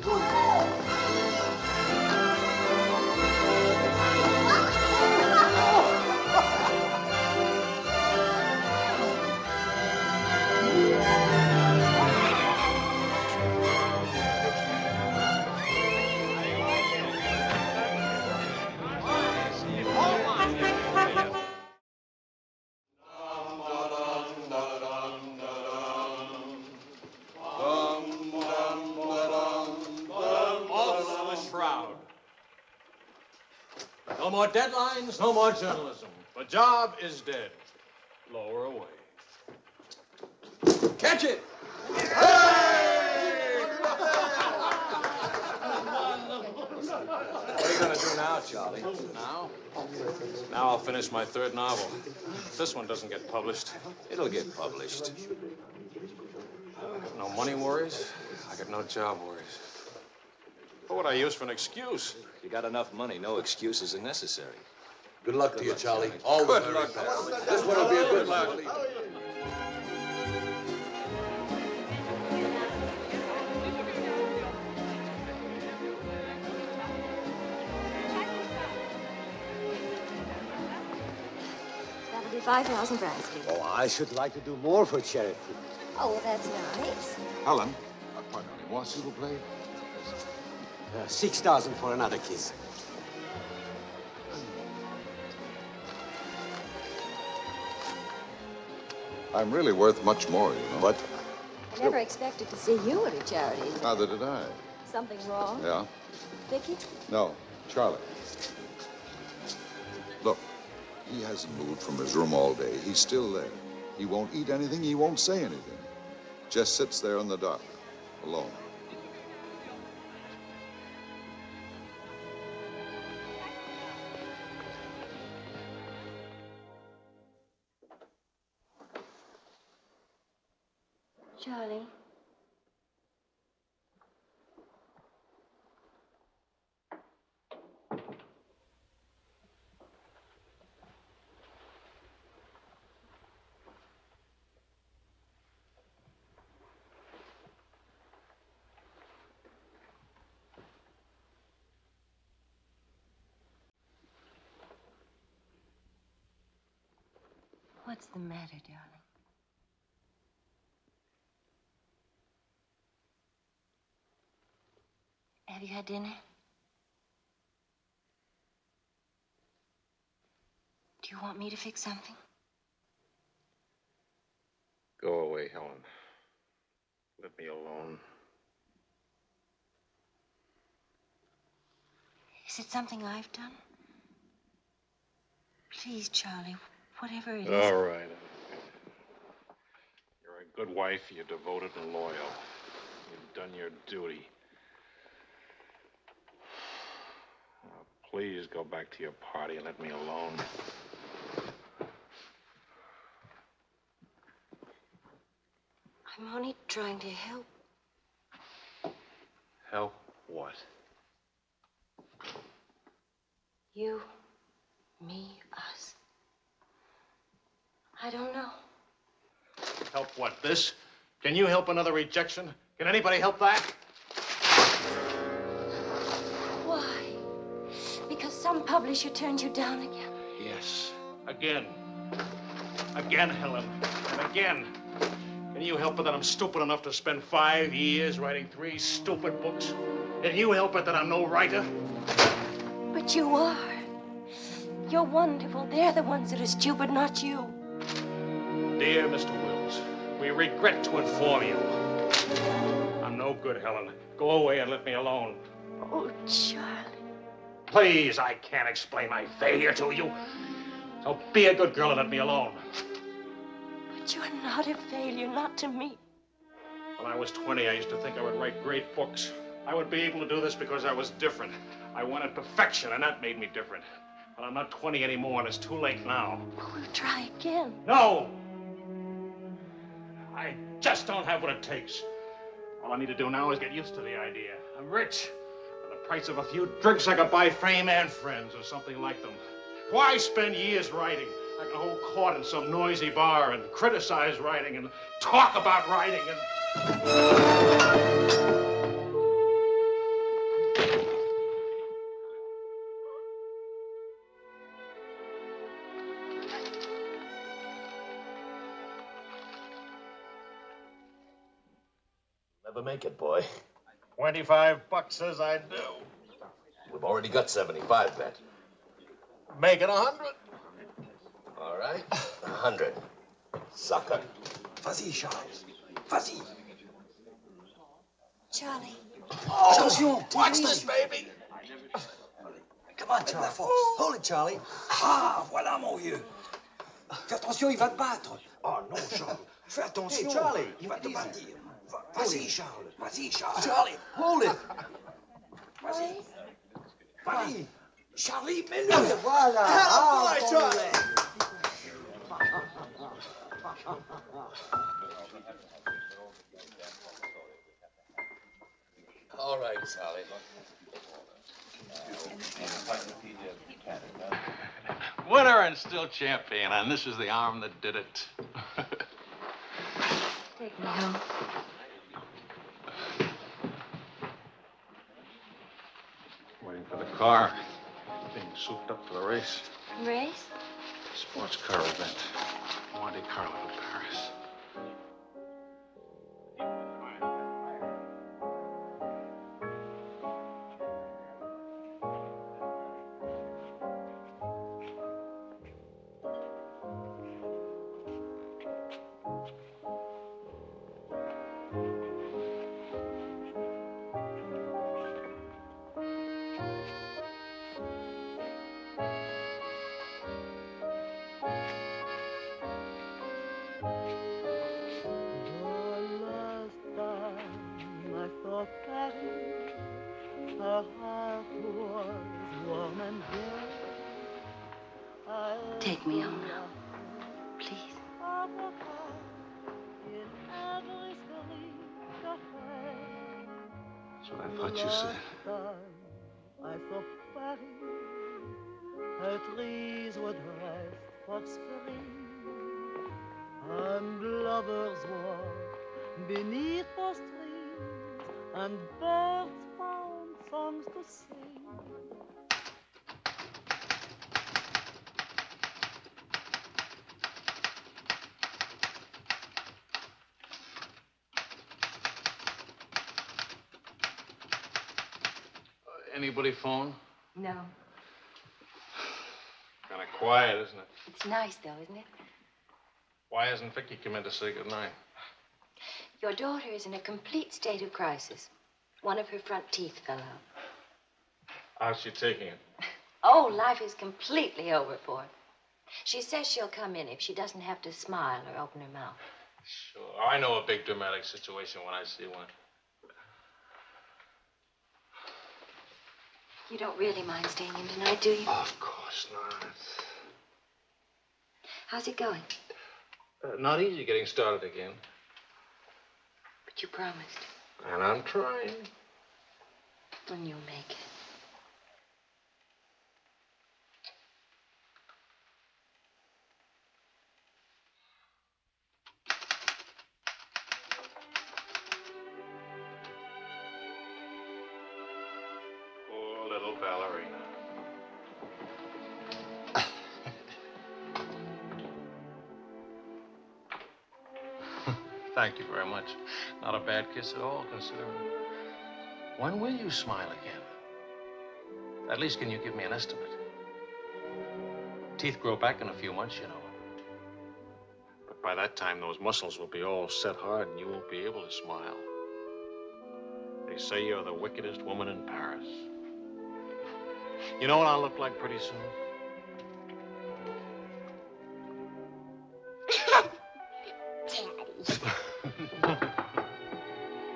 No more deadlines, no more journalism. The job is dead. Lower away. Catch it! What are you going to do now, Charlie? Now? Now I'll finish my third novel. If this one doesn't get published. It'll get published. I got no money worries. I got no job worries. What would I use for an excuse? You got enough money, no excuses are necessary. Good luck to you, Charlie. Good luck. This one will be a good luck. 5,000 francs, please. Oh, I should like to do more for charity. Oh, well, that's nice. Helen, pardonnez-moi, s'il vous plaît. 6,000 for another kiss. I'm really worth much more, you know. But I never expected to see you at a charity. neither did I. Something wrong? Yeah? Vicky? No, Charlie. Look, he hasn't moved from his room all day. He's still there. He won't eat anything. He won't say anything. Just sits there in the dark, alone. Charlie. What's the matter, darling? Have you had dinner? Do you want me to fix something? Go away, Helen. Let me alone. Is it something I've done? Please, Charlie, whatever it is. All right. You're a good wife. You're devoted and loyal. You've done your duty. Now, please go back to your party and let me alone. I'm only trying to help. Help what? You, me, us. I don't know. Help what, this? Can you help another rejection? Can anybody help that? Why? Because some publisher turned you down again? Yes. Again. Again, Helen. And again. Can you help it that I'm stupid enough to spend 5 years writing 3 stupid books? Can you help it that I'm no writer? But you are. You're wonderful. They're the ones that are stupid, not you. Dear Mr. Wills, we regret to inform you. I'm no good, Helen. Go away and let me alone. Oh, Charlie. Please, I can't explain my failure to you. So be a good girl and let me alone. But you're not a failure, not to me. When I was 20, I used to think I would write great books. I would be able to do this because I was different. I wanted perfection, and that made me different. But I'm not 20 anymore, and it's too late now. We'll try again. No! I just don't have what it takes. All I need to do now is get used to the idea. I'm rich. For the price of a few drinks, I could buy fame and friends or something like them. Why spend years writing? I can hold court in some noisy bar and criticize writing and talk about writing and... Never make it, boy. $25 says I do. We've already got 75, bet. Make it 100. All right, 100. Sucker. Vas-y, Charles. Vas-y. Charlie. Oh, attention. Watch this, baby. Come on, Charlie. Hold it, Charlie. Ah, voilà, mon vieux. Fais attention, il va te battre. Oh, non, Charles. Fais attention. Hey, Charlie, il va te battre. Vas-y, Charles. Vas-y, Charles. Charlie, hold it. Vas-y. Vas-y. Charlie, mets-le. Voilà. Ah, boy, Charlie. All right, Sally. Winner and still champion, and this is the arm that did it. Take me home. Waiting for the car. Being souped up for the race. Race? Sports car event. Monte Carlo, Paris. Take me home now, please. That's what I thought you said. Trees would rest for spring, and lovers walk beneath those trees, and birds found songs to sing. Anybody phone? No. Kind of quiet, isn't it? It's nice, though, isn't it? Why hasn't Vicky come in to say goodnight? Your daughter is in a complete state of crisis. One of her front teeth fell out. How's she taking it? Oh, life is completely over for her. She says she'll come in if she doesn't have to smile or open her mouth. Sure. I know a big dramatic situation when I see one. You don't really mind staying in tonight, do you? Of course not. How's it going? Not easy getting started again. But you promised. And I'm trying. And you'll make it. Poor little ballerina. Thank you very much. Not a bad kiss at all, considering. When will you smile again? At least, can you give me an estimate? Teeth grow back in a few months, you know. But by that time, those muscles will be all set hard and you won't be able to smile. They say you're the wickedest woman in Paris. You know what I'll look like pretty soon?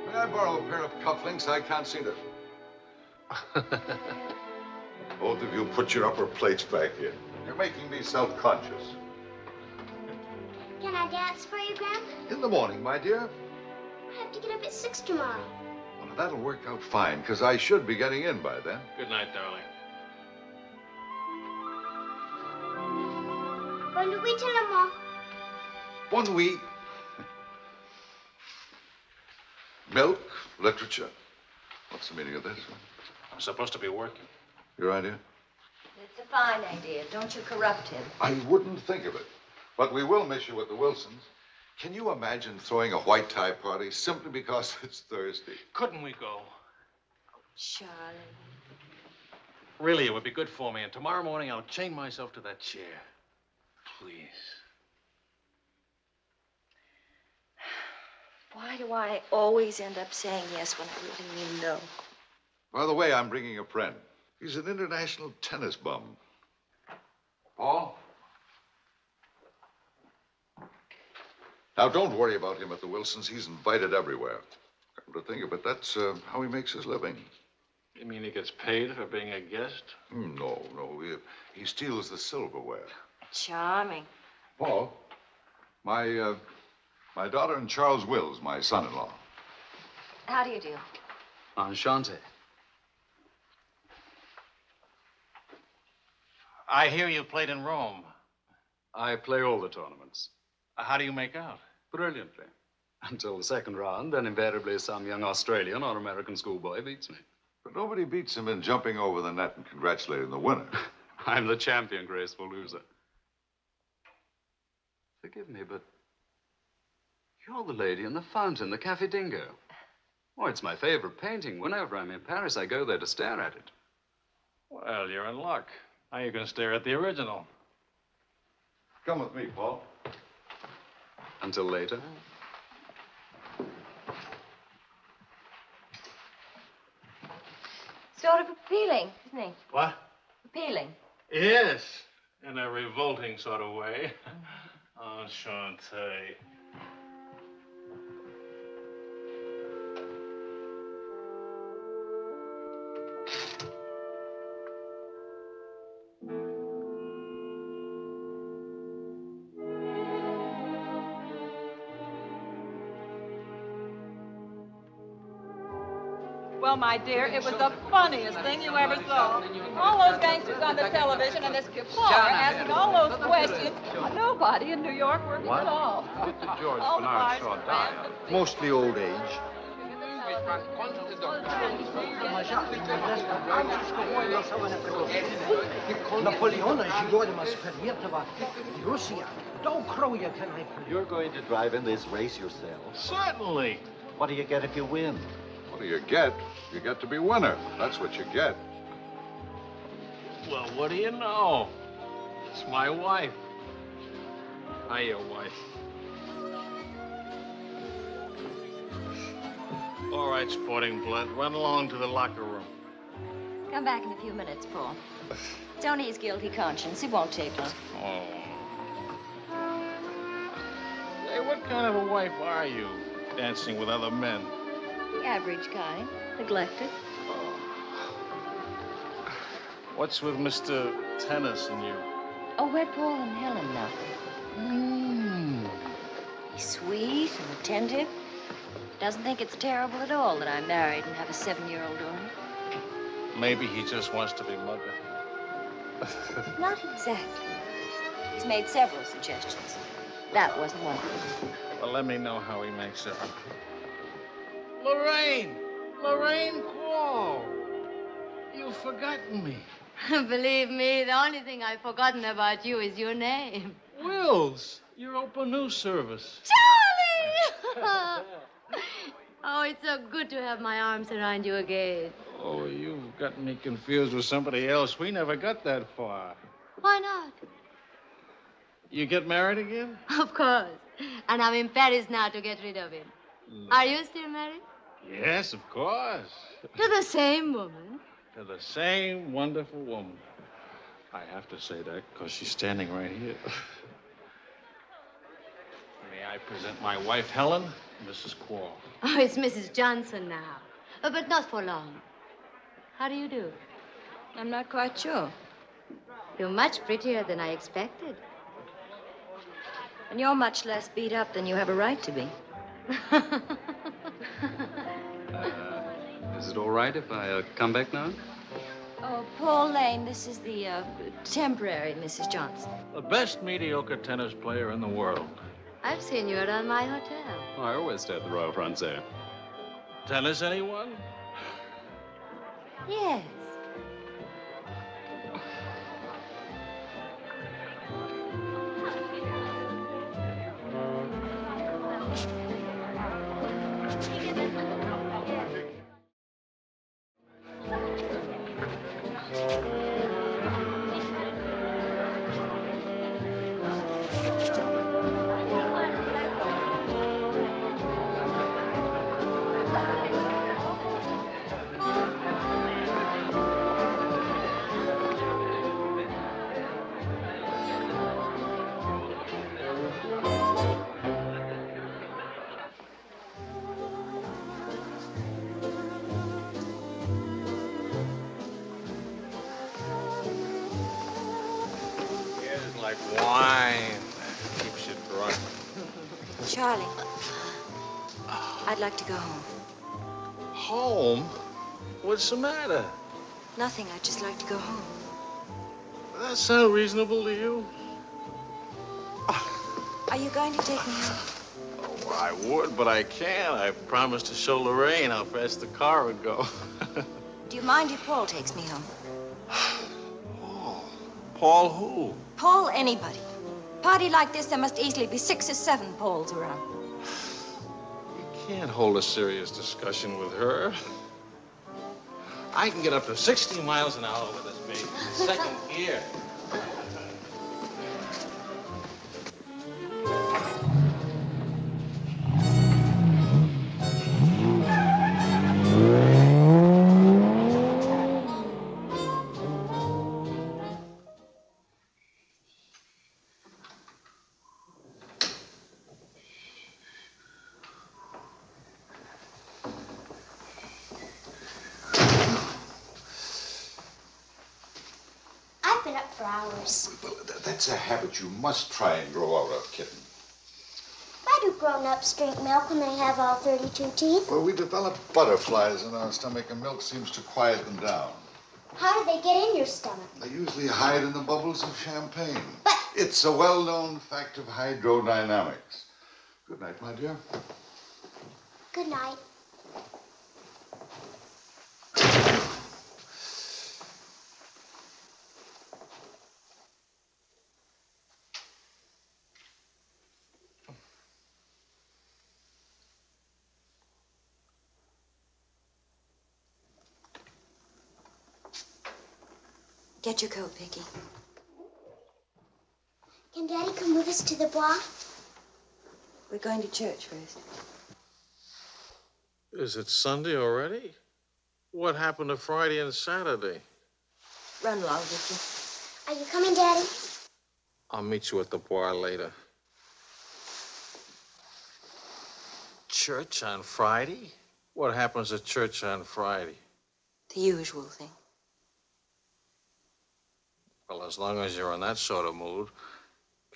May I borrow a pair of cufflinks? I can't see them. Both of you put your upper plates back here. You're making me self-conscious. Can I dance for you, Grandpa? In the morning, my dear. I have to get up at 6 tomorrow. Well, that'll work out fine, because I should be getting in by then. Good night, darling. Bonne nuit to maman. Bonne nuit. Milk, literature. What's the meaning of this? I'm supposed to be working. Your idea? It's a fine idea. Don't you corrupt him. I wouldn't think of it. But we will miss you with the Wilsons. Can you imagine throwing a white tie party simply because it's Thursday? Couldn't we go? Charlie. Really, it would be good for me. And tomorrow morning, I'll chain myself to that chair. Please. Why do I always end up saying yes when I really mean no? By the way, I'm bringing a friend. He's an international tennis bum. Paul? Now, don't worry about him at the Wilsons. He's invited everywhere. Come to think of it, that's how he makes his living. You mean he gets paid for being a guest? No. He steals the silverware. Charming. Paul, my daughter and Charles Wills, my son-in-law. How do you do? Enchanté. I hear you played in Rome. I play all the tournaments. How do you make out? Brilliantly. Until the second round, then invariably some young Australian or American schoolboy beats me. But nobody beats him in jumping over the net and congratulating the winner. I'm the champion graceful loser. Forgive me, but you're the lady in the fountain, the Café Dingo. Oh, it's my favorite painting. Whenever I'm in Paris, I go there to stare at it. Well, you're in luck. Now you can stare at the original. Come with me, Paul. Until later. Sort of appealing, isn't he? What? Appealing. Yes, in a revolting sort of way. Enchanté. Well, my dear, it was the funniest thing you ever saw. All those gangsters on the television and this Paul asking all those questions. Nobody in New York working What? at all. Mr. George All the Bernard bars Shaw were died. Mostly old age. You're going to drive in this race yourself? Certainly. What do you get if you win? What do you get? You get to be winner. That's what you get. Well, what do you know? It's my wife. Hiya, wife. All right, sporting blood, run along to the locker room. Come back in a few minutes, Paul. It's only his guilty conscience. It won't take long. Oh. Hey, what kind of a wife are you, dancing with other men? The average kind. Neglected. What's with Mr. Tennis and you? Oh, we're Paul and Helen now. He's sweet and attentive. Doesn't think it's terrible at all that I'm married and have a 7-year-old daughter. Maybe he just wants to be mother. Not exactly. He's made several suggestions. That wasn't one of them. Well, let me know how he makes it. Lorraine! Lorraine Quall! You've forgotten me. Believe me, the only thing I've forgotten about you is your name. Wills, your open news service. Charlie! Oh, it's so good to have my arms around you again. Oh, you've gotten me confused with somebody else. We never got that far. Why not? You get married again? Of course. And I'm in Paris now to get rid of him. Are you still married? Yes, of course. To the same woman? To the same wonderful woman. I have to say that because she's standing right here. May I present my wife, Helen, Mrs. Quall. Oh, it's Mrs. Johnson now. But not for long. How do you do? I'm not quite sure. You're much prettier than I expected. And you're much less beat up than you have a right to be. Is it all right if I come back now? Oh, Paul Lane, this is the temporary Mrs. Johnson. The best mediocre tennis player in the world. I've seen you around my hotel. Oh, I always stay at the Royal Francais. Tennis, anyone? Yes. Like wine. Keeps you drunk. Charlie, I'd like to go home. Home? What's the matter? Nothing. I'd just like to go home. That sound reasonable to you? Are you going to take me home? Oh, I would, but I can't. I promised to show Lorraine how fast the car would go. Do you mind if Paul takes me home? Paul who? Paul anybody. Party like this, there must easily be 6 or 7 Pauls around. Can't hold a serious discussion with her. I can get up to 60 miles an hour with this baby. Second gear. I've been up for hours. Well, that's a habit you must try and grow out of, kitten. Why do grown-ups drink milk when they have all 32 teeth? Well, we develop butterflies in our stomach, and milk seems to quiet them down. How do they get in your stomach? They usually hide in the bubbles of champagne. But it's a well-known fact of hydrodynamics. Good night, my dear. Good night. Get your coat, Vicky. Can Daddy come with us to the Bois? We're going to church first. Is it Sunday already? What happened to Friday and Saturday? Run along, Vicky. Are you coming, Daddy? I'll meet you at the bar later. Church on Friday? What happens at church on Friday? The usual thing. Well, as long as you're in that sort of mood,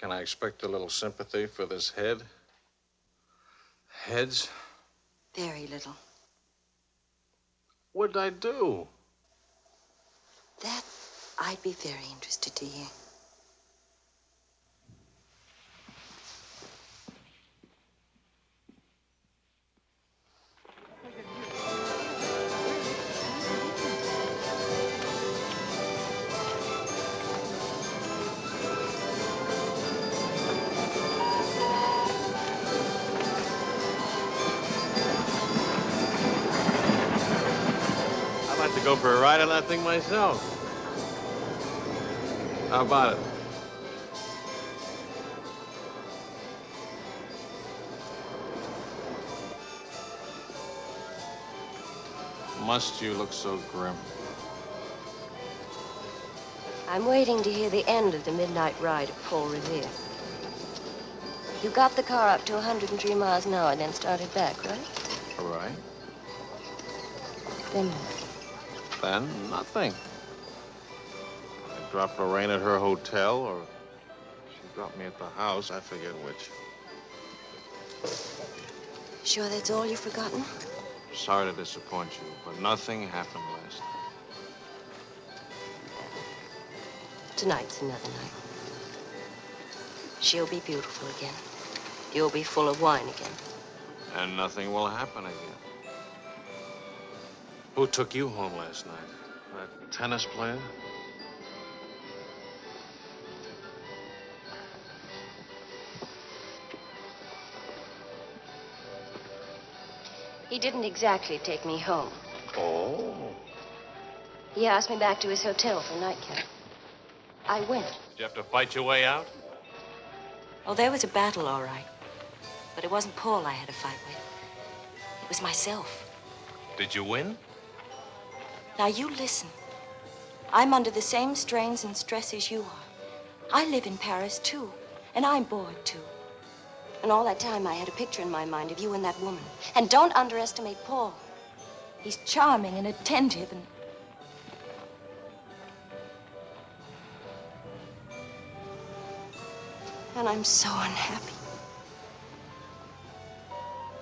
can I expect a little sympathy for this head? Heads? Very little. What'd I do? That I'd be very interested to hear. I'd like to go for a ride on that thing myself. How about it? Must you look so grim? I'm waiting to hear the end of the midnight ride of Paul Revere. You got the car up to 103 miles an hour and then started back, right? All right. Then Then, nothing. I dropped Lorraine at her hotel, or she dropped me at the house. I forget which. sure that's all you've forgotten? Sorry to disappoint you, but nothing happened last night. Tonight's another night. She'll be beautiful again. You'll be full of wine again. And nothing will happen again. Who took you home last night? That tennis player? He didn't exactly take me home. Oh. He asked me back to his hotel for a nightcap. I went. Did you have to fight your way out? Oh, there was a battle, all right. But it wasn't Paul I had to fight with. It was myself. Did you win? Now, you listen. I'm under the same strains and stress as you are. I live in Paris, too. And I'm bored, too. And all that time, I had a picture in my mind of you and that woman. And don't underestimate Paul. He's charming and attentive and... And I'm so unhappy.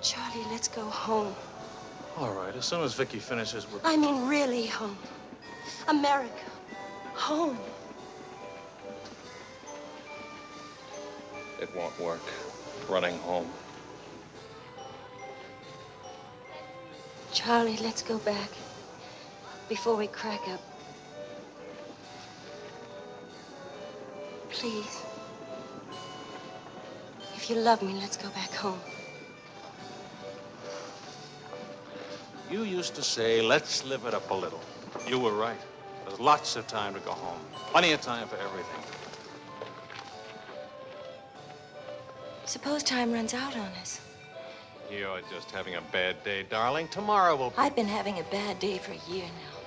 Charlie, let's go home. All right, as soon as Vicky finishes with... I mean, really home. America. Home. It won't work. Running home. Charlie, let's go back. Before we crack up. Please. If you love me, let's go back home. You used to say, let's live it up a little. You were right. There's lots of time to go home. Plenty of time for everything. Suppose time runs out on us. You're just having a bad day, darling. Tomorrow will be... I've been having a bad day for a year now.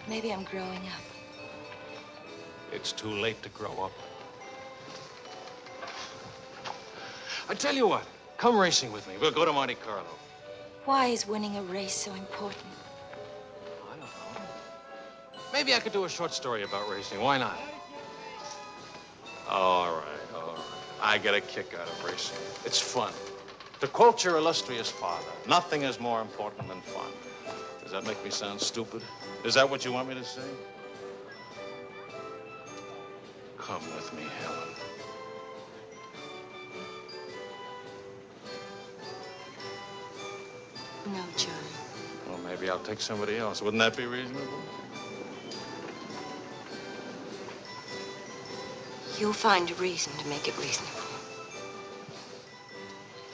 Maybe I'm growing up. It's too late to grow up. I tell you what, come racing with me. We'll go to Monte Carlo. Why is winning a race so important? I don't know. Maybe I could do a short story about racing. Why not? All right, all right. I get a kick out of racing. It's fun. To quote your illustrious father, nothing is more important than fun. Does that make me sound stupid? Is that what you want me to say? Come with me, Helen. No, Charlie. Well, maybe I'll take somebody else. Wouldn't that be reasonable? You'll find a reason to make it reasonable.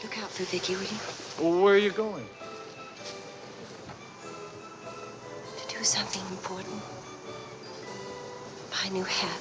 Look out for Vicky, will you? Well, where are you going? To do something important. Buy a new hat.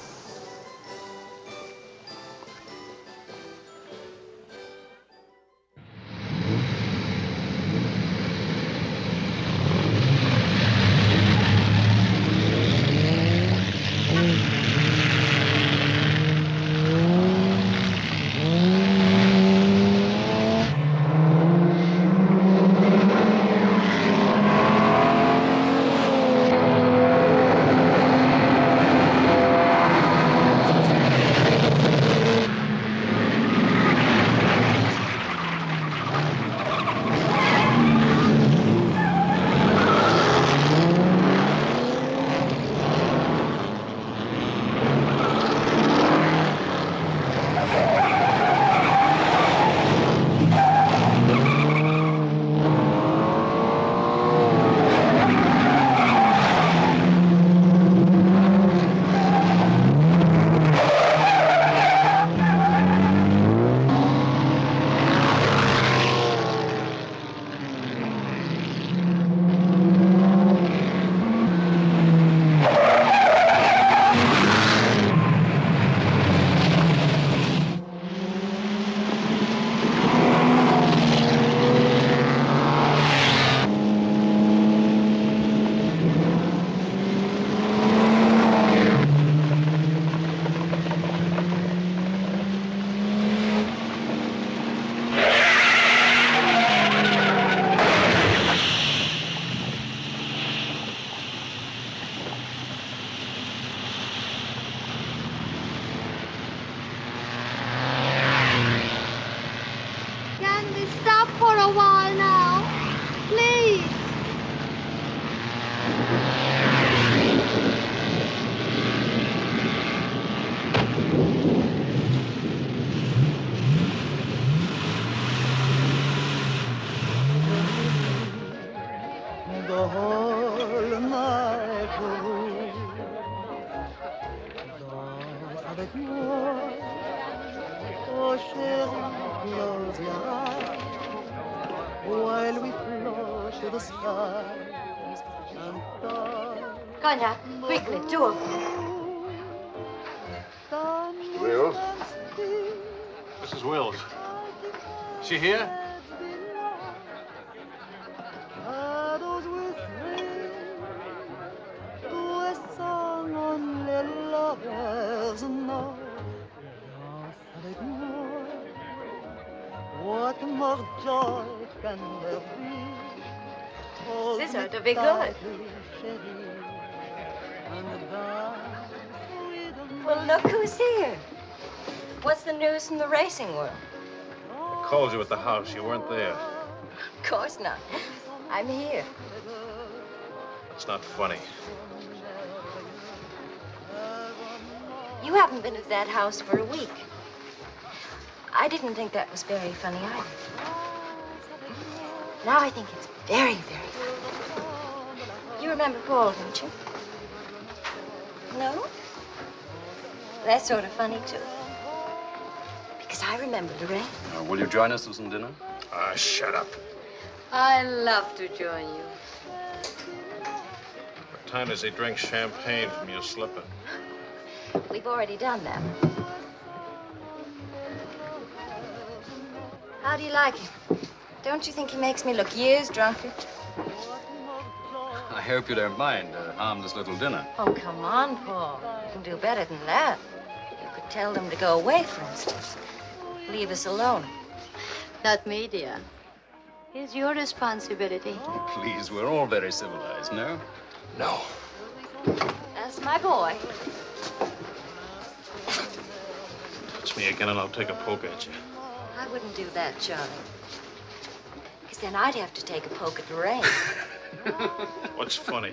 Cognac, quickly, 2 of them. Wills? Mrs. Wills. Is she here? What more joy can there be? This ought to be good. Well, look who's here. What's the news from the racing world? I called you at the house. You weren't there. Of course not. I'm here. It's not funny. You haven't been at that house for a week. I didn't think that was very funny either. Now I think it's very, very funny. You remember Paul, don't you? No? That's sort of funny, too. Because I remember, Lorraine. Will you join us to some dinner? Ah, shut up. I love to join you. What time does he drink champagne from your slipper? We've already done that. How do you like him? Don't you think he makes me look years drunker? I hope you don't mind a harmless little dinner. Oh, come on, Paul. You can do better than that. You could tell them to go away, for instance. Leave us alone. Not me, dear. It's your responsibility. Please, we're all very civilized, no? No. That's my boy. Touch me again and I'll take a poke at you. I wouldn't do that, Charlie. Because then I'd have to take a poke at Lorraine. What's funny?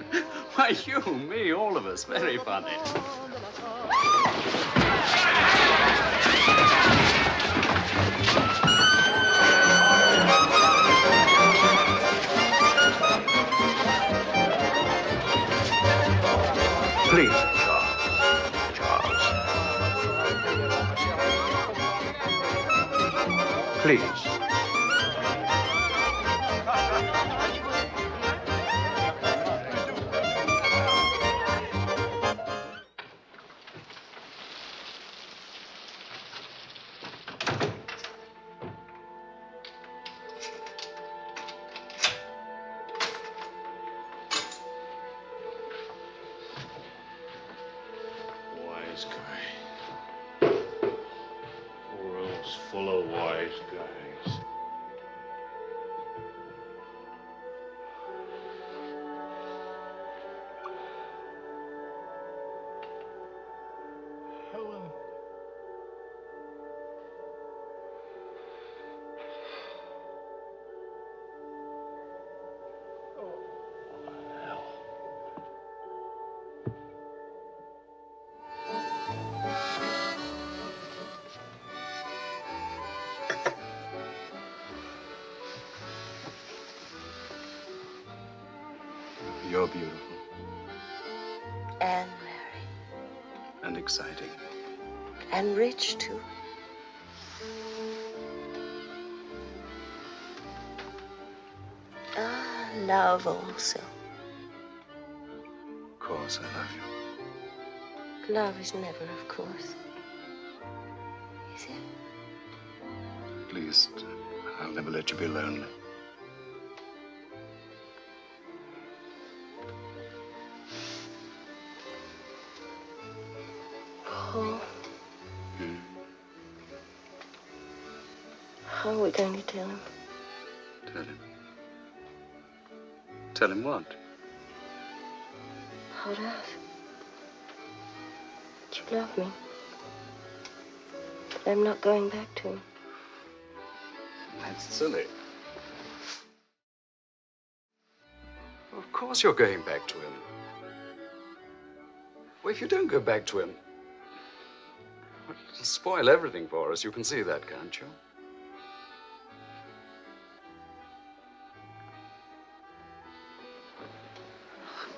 Why, you, me, all of us. Very funny. Please. Charles. Please. Wise guy. World's full of wise guys. Helen. You're beautiful And married. and exciting. And rich, too. Ah, love also. Of course, I love you. Love is never, of course. Is it? At least, I'll never let you be lonely. Paul. How are we going to tell him? Tell him. Tell him what? About us. That you love me. That I'm not going back to him. That's silly. Of course you're going back to him. Well, if you don't go back to him, it'll spoil everything for us. You can see that, can't you?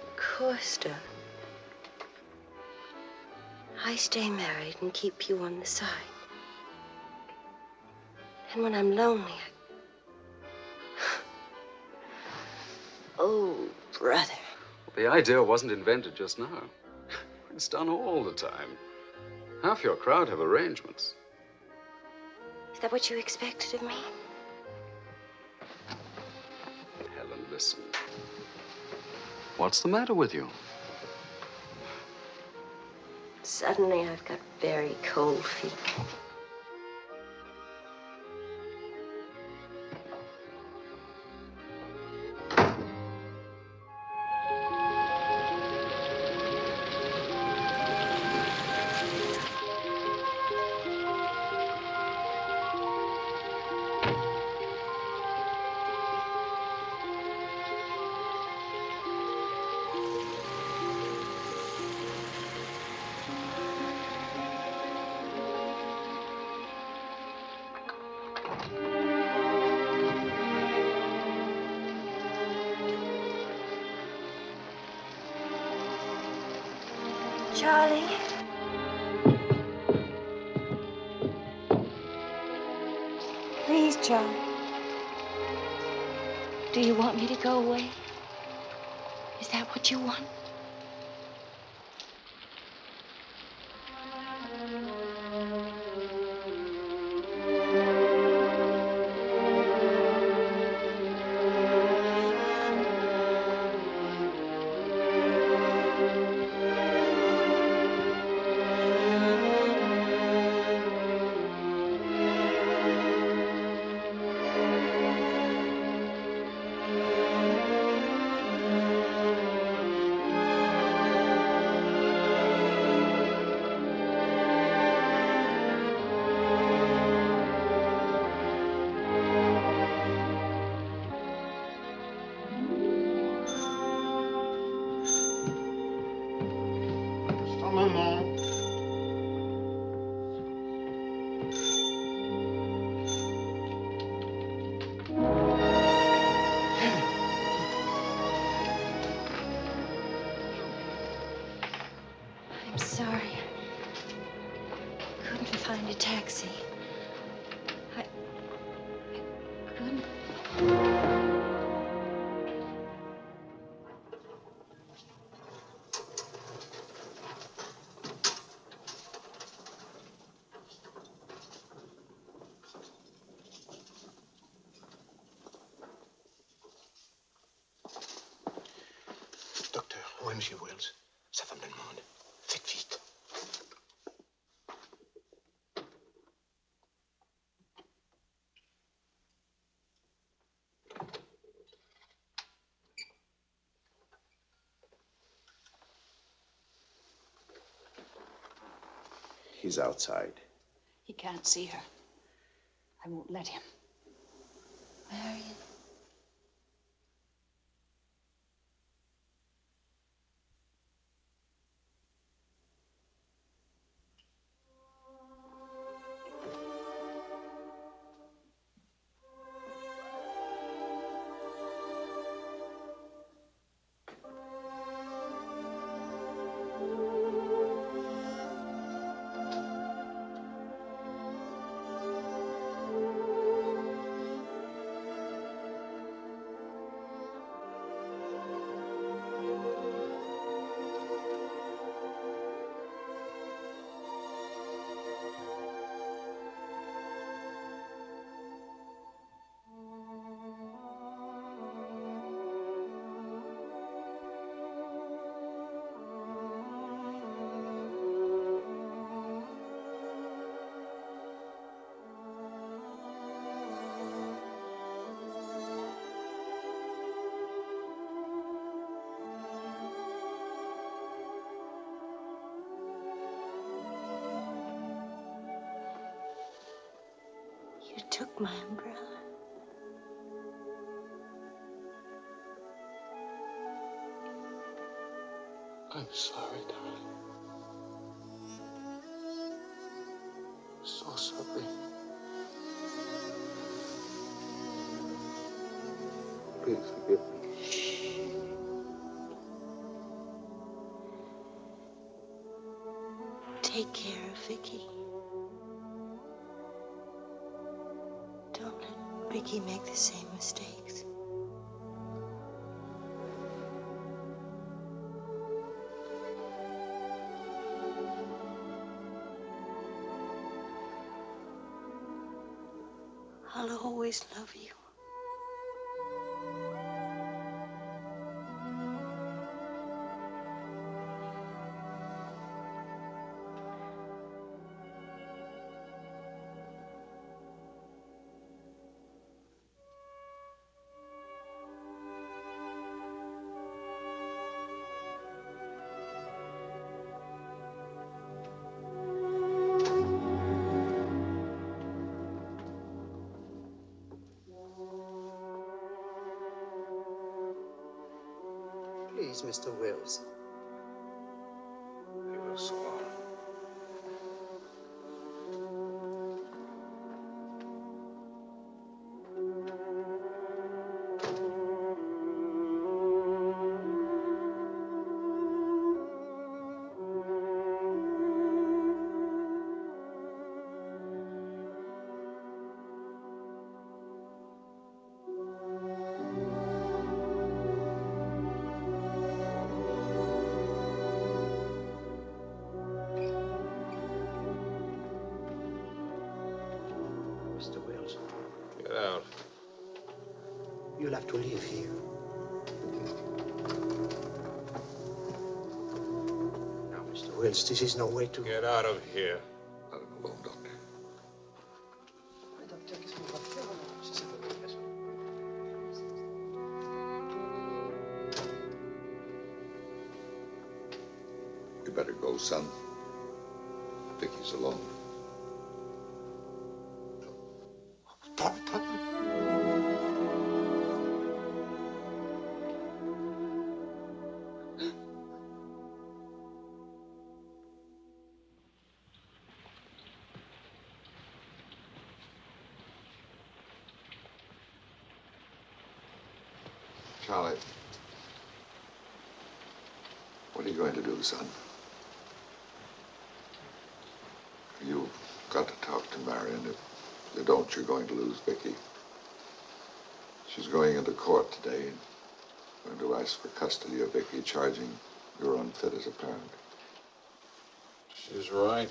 Of course, darling. I stay married and keep you on the side. And when I'm lonely, Oh, brother. The idea wasn't invented just now. It's done all the time. Half your crowd have arrangements. Is that what you expected of me? Helen, listen. What's the matter with you? Suddenly, I've got very cold feet. Charlie. Please, Charlie. Do you want me to go away? Is that what you want? I'm sorry. Couldn't find a taxi. I couldn't. Docteur, où est M. Wells? Sa femme le demande. Faites vite. He's outside. He can't see her. I won't let him. Marion. You took my umbrella. I'm sorry, darling. So sorry. Please forgive me. Take care of Vicky. Don't let Vicky make the same mistakes. I'll always love you. Please, Mr. Wells. I will so on. You'll have to leave here. Now, Mr. Wills, this is no way to... Get out of here. Not alone, Doctor. You better go, son. Vicky's alone. Charlie, what are you going to do, son? You've got to talk to Marion. If you don't, you're going to lose Vicky. She's going into court today and going to ask for custody of Vicky, charging you're unfit as a parent. She's right.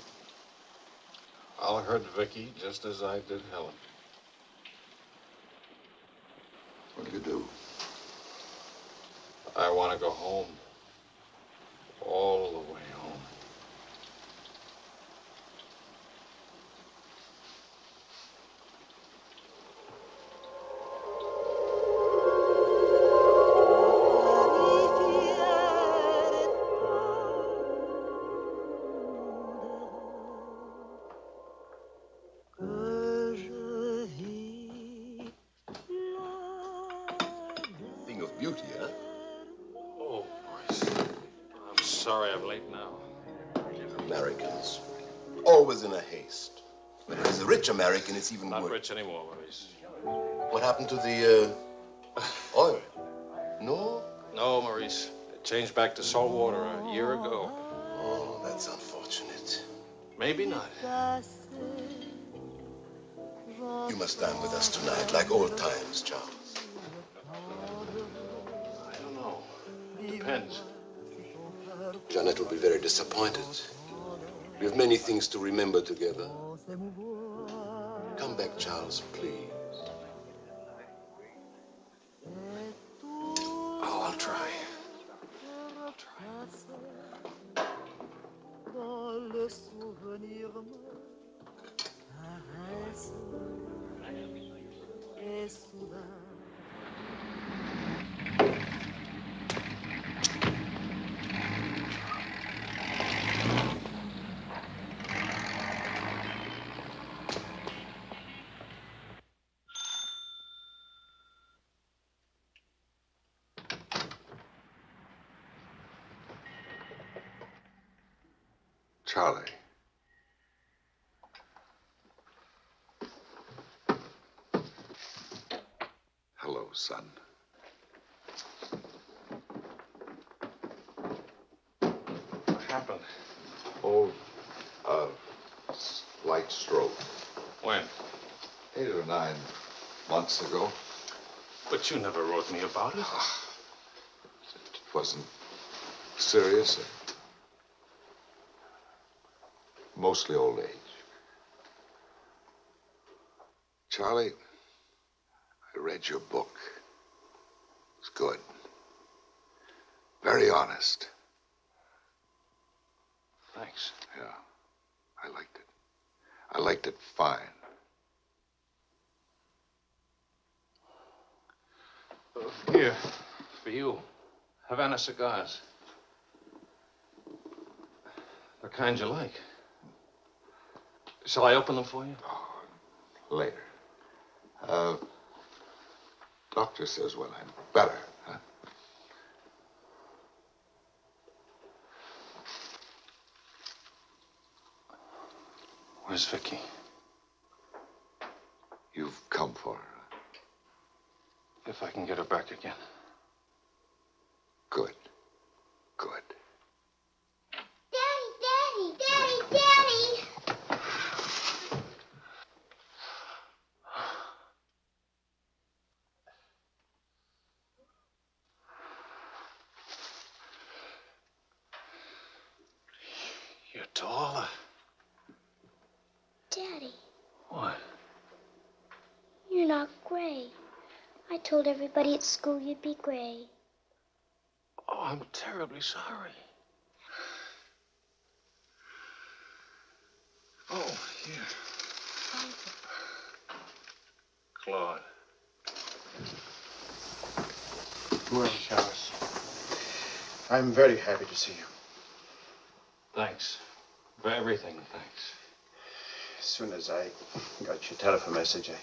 I'll hurt Vicky just as I did Helen. What do you do? I want to go home. All the way home. Thing of beauty, huh? Oh, boys. I'm sorry I'm late now. Americans, always in a haste. But if it's a rich American, it's even Not worse. rich anymore, Maurice. What happened to the oil? No? No, Maurice. It changed back to salt water a year ago. Oh, that's unfortunate. Maybe not. You must dine with us tonight, like old times, Charles. I don't know. It depends. Janet will be very disappointed. We have many things to remember together. Come back, Charles, please. Oh, I'll try. Dans le souvenir me caresse et soudain Charlie. Hello, son. What happened? Oh, slight stroke. When? 8 or 9 months ago. But you never wrote me about it. It wasn't serious. Mostly old age. Charlie, I read your book. It's good. Very honest. Thanks. Yeah, I liked it. I liked it fine. Here, for you. Havana cigars. The kind you like. Shall I open them for you? Later. Doctor says when I'm better, huh? Where's Vicky? You've come for her. If I can get her back again. Good. Good. Daddy, Daddy, Daddy, Daddy! You're taller. Daddy, What? you're not gray. I told everybody at school you'd be gray. Oh, I'm terribly sorry. Oh, here. Claude. Well, Charles, I'm very happy to see you. Thanks. For everything, thanks. As soon as I got your telephone message, I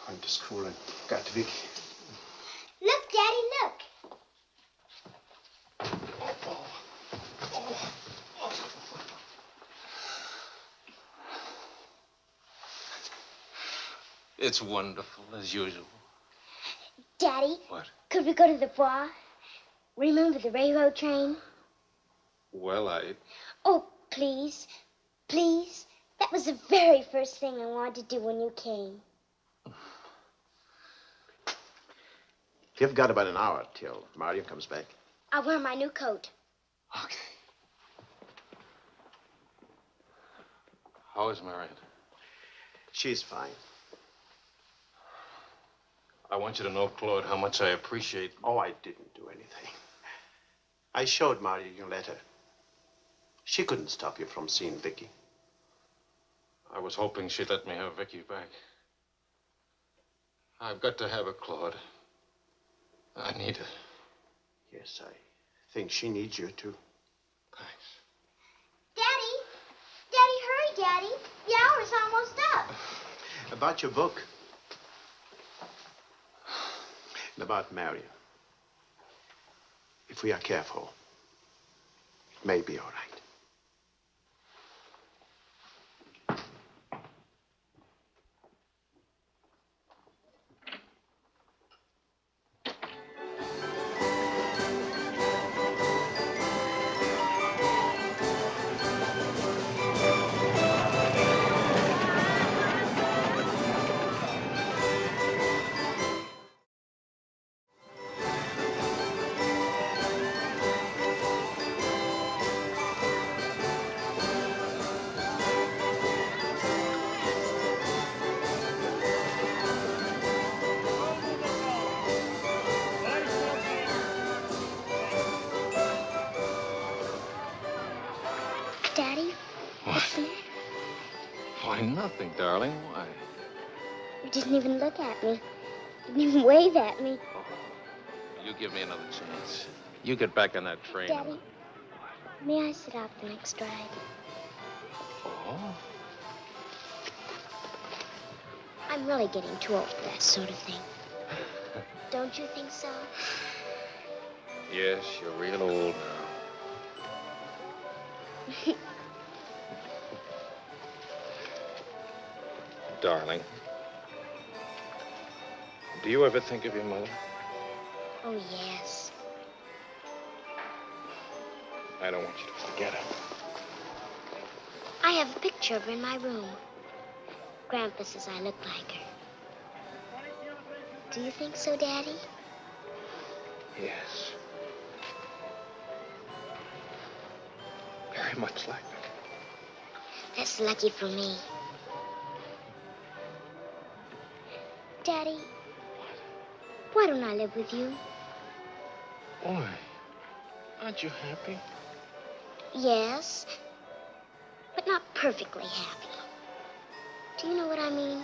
went to school and got to Vicky. Look, Daddy, look. It's wonderful, as usual. Daddy. What? Could we go to the Bois? Remember the railroad train? Well, Oh, please. Please. That was the very first thing I wanted to do when you came. You've got about an hour till Marion comes back. I'll wear my new coat. Okay. How is Marion? She's fine. I want you to know, Claude, how much I appreciate... Oh, I didn't do anything. I showed Marion your letter. She couldn't stop you from seeing Vicky. I was hoping she'd let me have Vicky back. I've got to have her, Claude. I need her. Yes, I think she needs you, too. Thanks. Daddy. Daddy, hurry, Daddy. The hour's almost up. About your book. And about Marion. If we are careful, it may be all right. Daddy? What's the matter? Why, nothing, darling. Why? You didn't even look at me. Didn't even wave at me. You give me another chance. You get back on that train. Daddy, may I sit out the next ride? Oh? I'm really getting too old for that sort of thing. Don't you think so? Yes, you're real old now. Darling, do you ever think of your mother? Oh, yes. I don't want you to forget her. I have a picture of her in my room. Grandpa says I look like her. Do you think so, Daddy? Yes. Very much like her. That's lucky for me. Daddy, why don't I live with you? Why? Aren't you happy? Yes, but not perfectly happy. Do you know what I mean?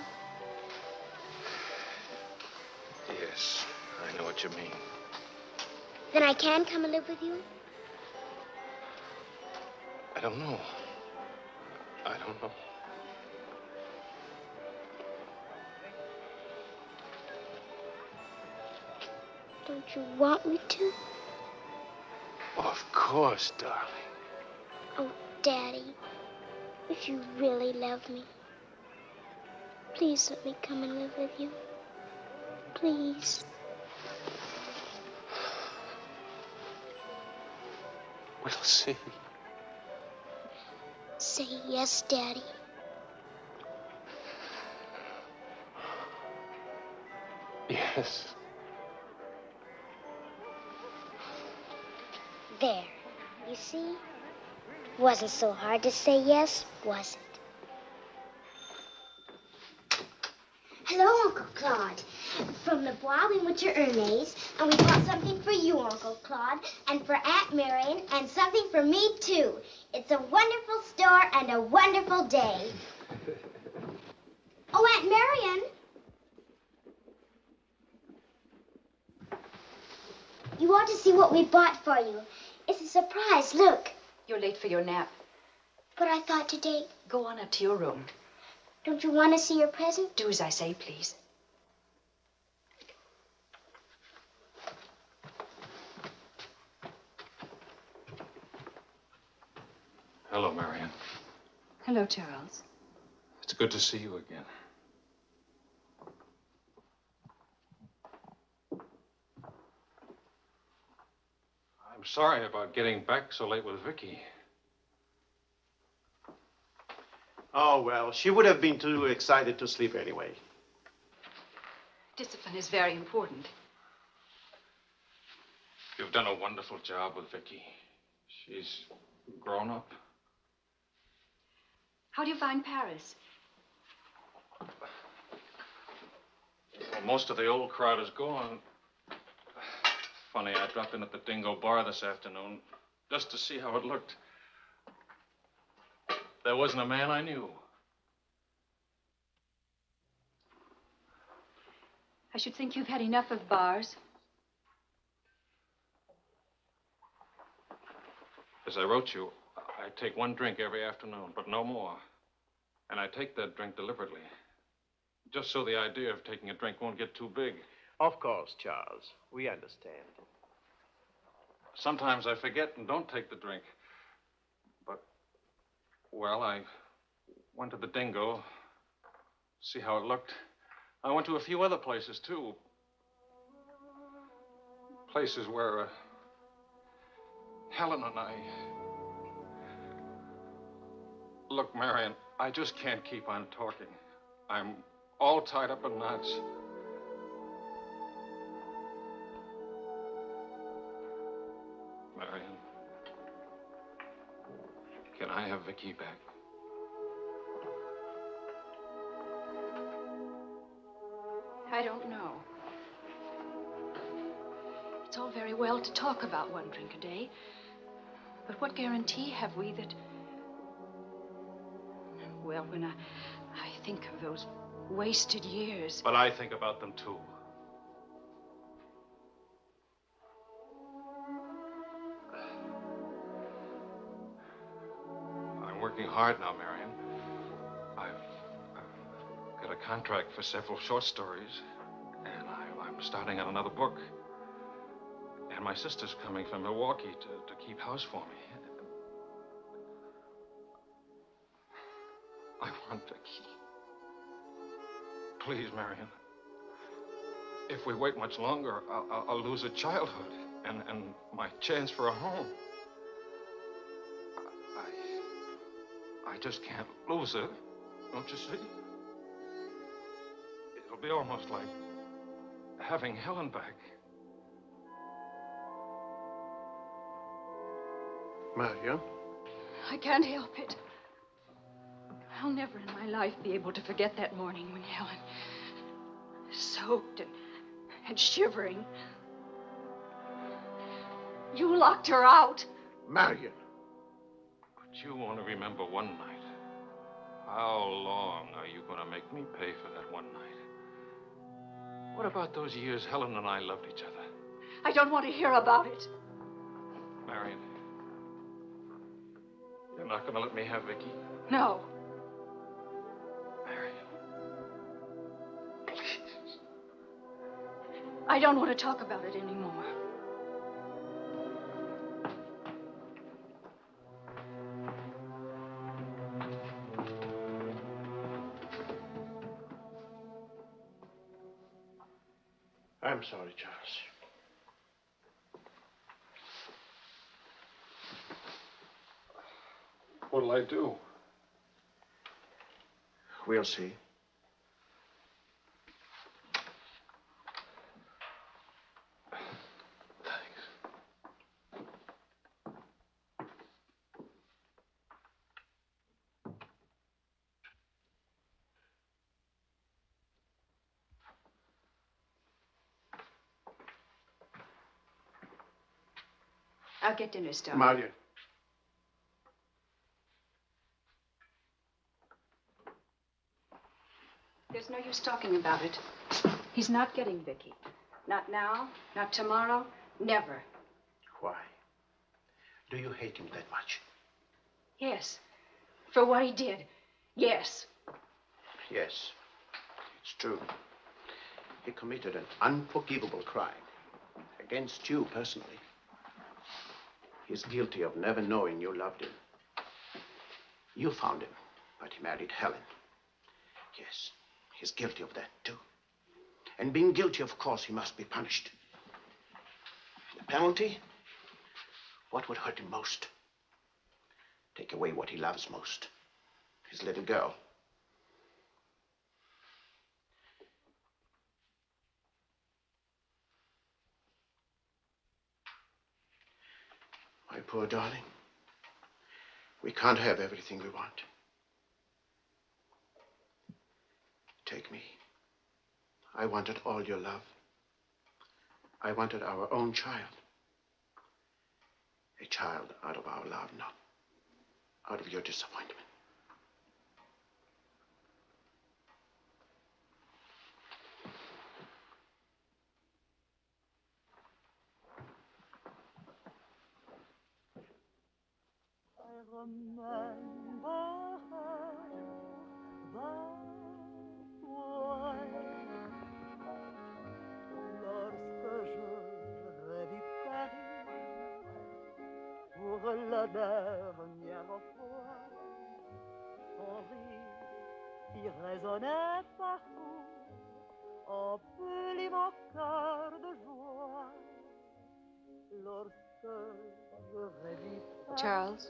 Yes, I know what you mean. Then I can come and live with you? I don't know. I don't know. Don't you want me to? Of course, darling. Oh, Daddy, if you really love me, please let me come and live with you. Please. We'll see. Say yes, Daddy. Yes. There. You see? Wasn't so hard to say yes, was it? Hello, Uncle Claude. From the Bois, we went to Ernest, and we bought something for you, Uncle Claude, and for Aunt Marion, and something for me, too. It's a wonderful store and a wonderful day. Oh, Aunt Marion. You ought to see what we bought for you. It's a surprise, look. You're late for your nap. But I thought today... Go on up to your room. Don't you want to see your present? Do as I say, please. Hello, Marion. Hello, Charles. It's good to see you again. I'm sorry about getting back so late with Vicky. Oh, well, she would have been too excited to sleep anyway. Discipline is very important. You've done a wonderful job with Vicky. She's grown up. How do you find Paris? Well, most of the old crowd is gone. Funny, I dropped in at the Dingo Bar this afternoon just to see how it looked. There wasn't a man I knew. I should think you've had enough of bars. As I wrote you, I take one drink every afternoon, but no more. And I take that drink deliberately, just so the idea of taking a drink won't get too big. Of course, Charles. We understand. Sometimes I forget and don't take the drink. But, well, I went to the Dingo, see how it looked. I went to a few other places, too. Places where Helen and I... Look, Marion, I just can't keep on talking. I'm all tied up in knots. Marion, can I have Vicky back? I don't know. It's all very well to talk about one drink a day, but what guarantee have we that... Well, when I think of those wasted years... But I think about them, too. I'm working hard now, Marion. I've got a contract for several short stories, and I'm starting on another book. And my sister's coming from Milwaukee to keep house for me. I want Vicky. Please, Marion. If we wait much longer, I'll lose a childhood and my chance for a home. I just can't lose her. Don't you see? It'll be almost like having Helen back. Marion? I can't help it. I'll never in my life be able to forget that morning when Helen, soaked and shivering, you locked her out. Marion. But you want to remember one night. How long are you going to make me pay for that one night? What about those years Helen and I loved each other? I don't want to hear about it. Marion, you're not going to let me have Vicky? No. I don't want to talk about it anymore. I'm sorry, Charles. What'll I do? We'll see. I'll get dinner started. Marion. There's no use talking about it. He's not getting Vicky. Not now, not tomorrow, never. Why? Do you hate him that much? Yes. For what he did. Yes. Yes, it's true. He committed an unforgivable crime against you personally. He's guilty of never knowing you loved him. You found him, but he married Helen. Yes, he's guilty of that too. And being guilty, of course, he must be punished. The penalty? What would hurt him most? Take away what he loves most. His little girl. My poor darling. We can't have everything we want. Take me. I wanted all your love. I wanted our own child. A child out of our love, not out of your disappointment. I remember that way. Lorsque je revis Paris pour la dernière fois, son rire qui résonnait partout emplit mon cœur de joie. Lorsque je revis Paris, Charles,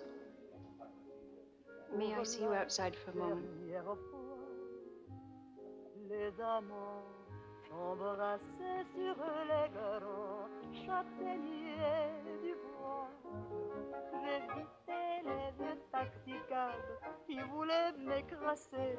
may I see you outside for a moment? Les amants s'embrassaient sur les grands châtaigniers du bois. J'évitais les vieux taxicabs qui voulaient m'écraser.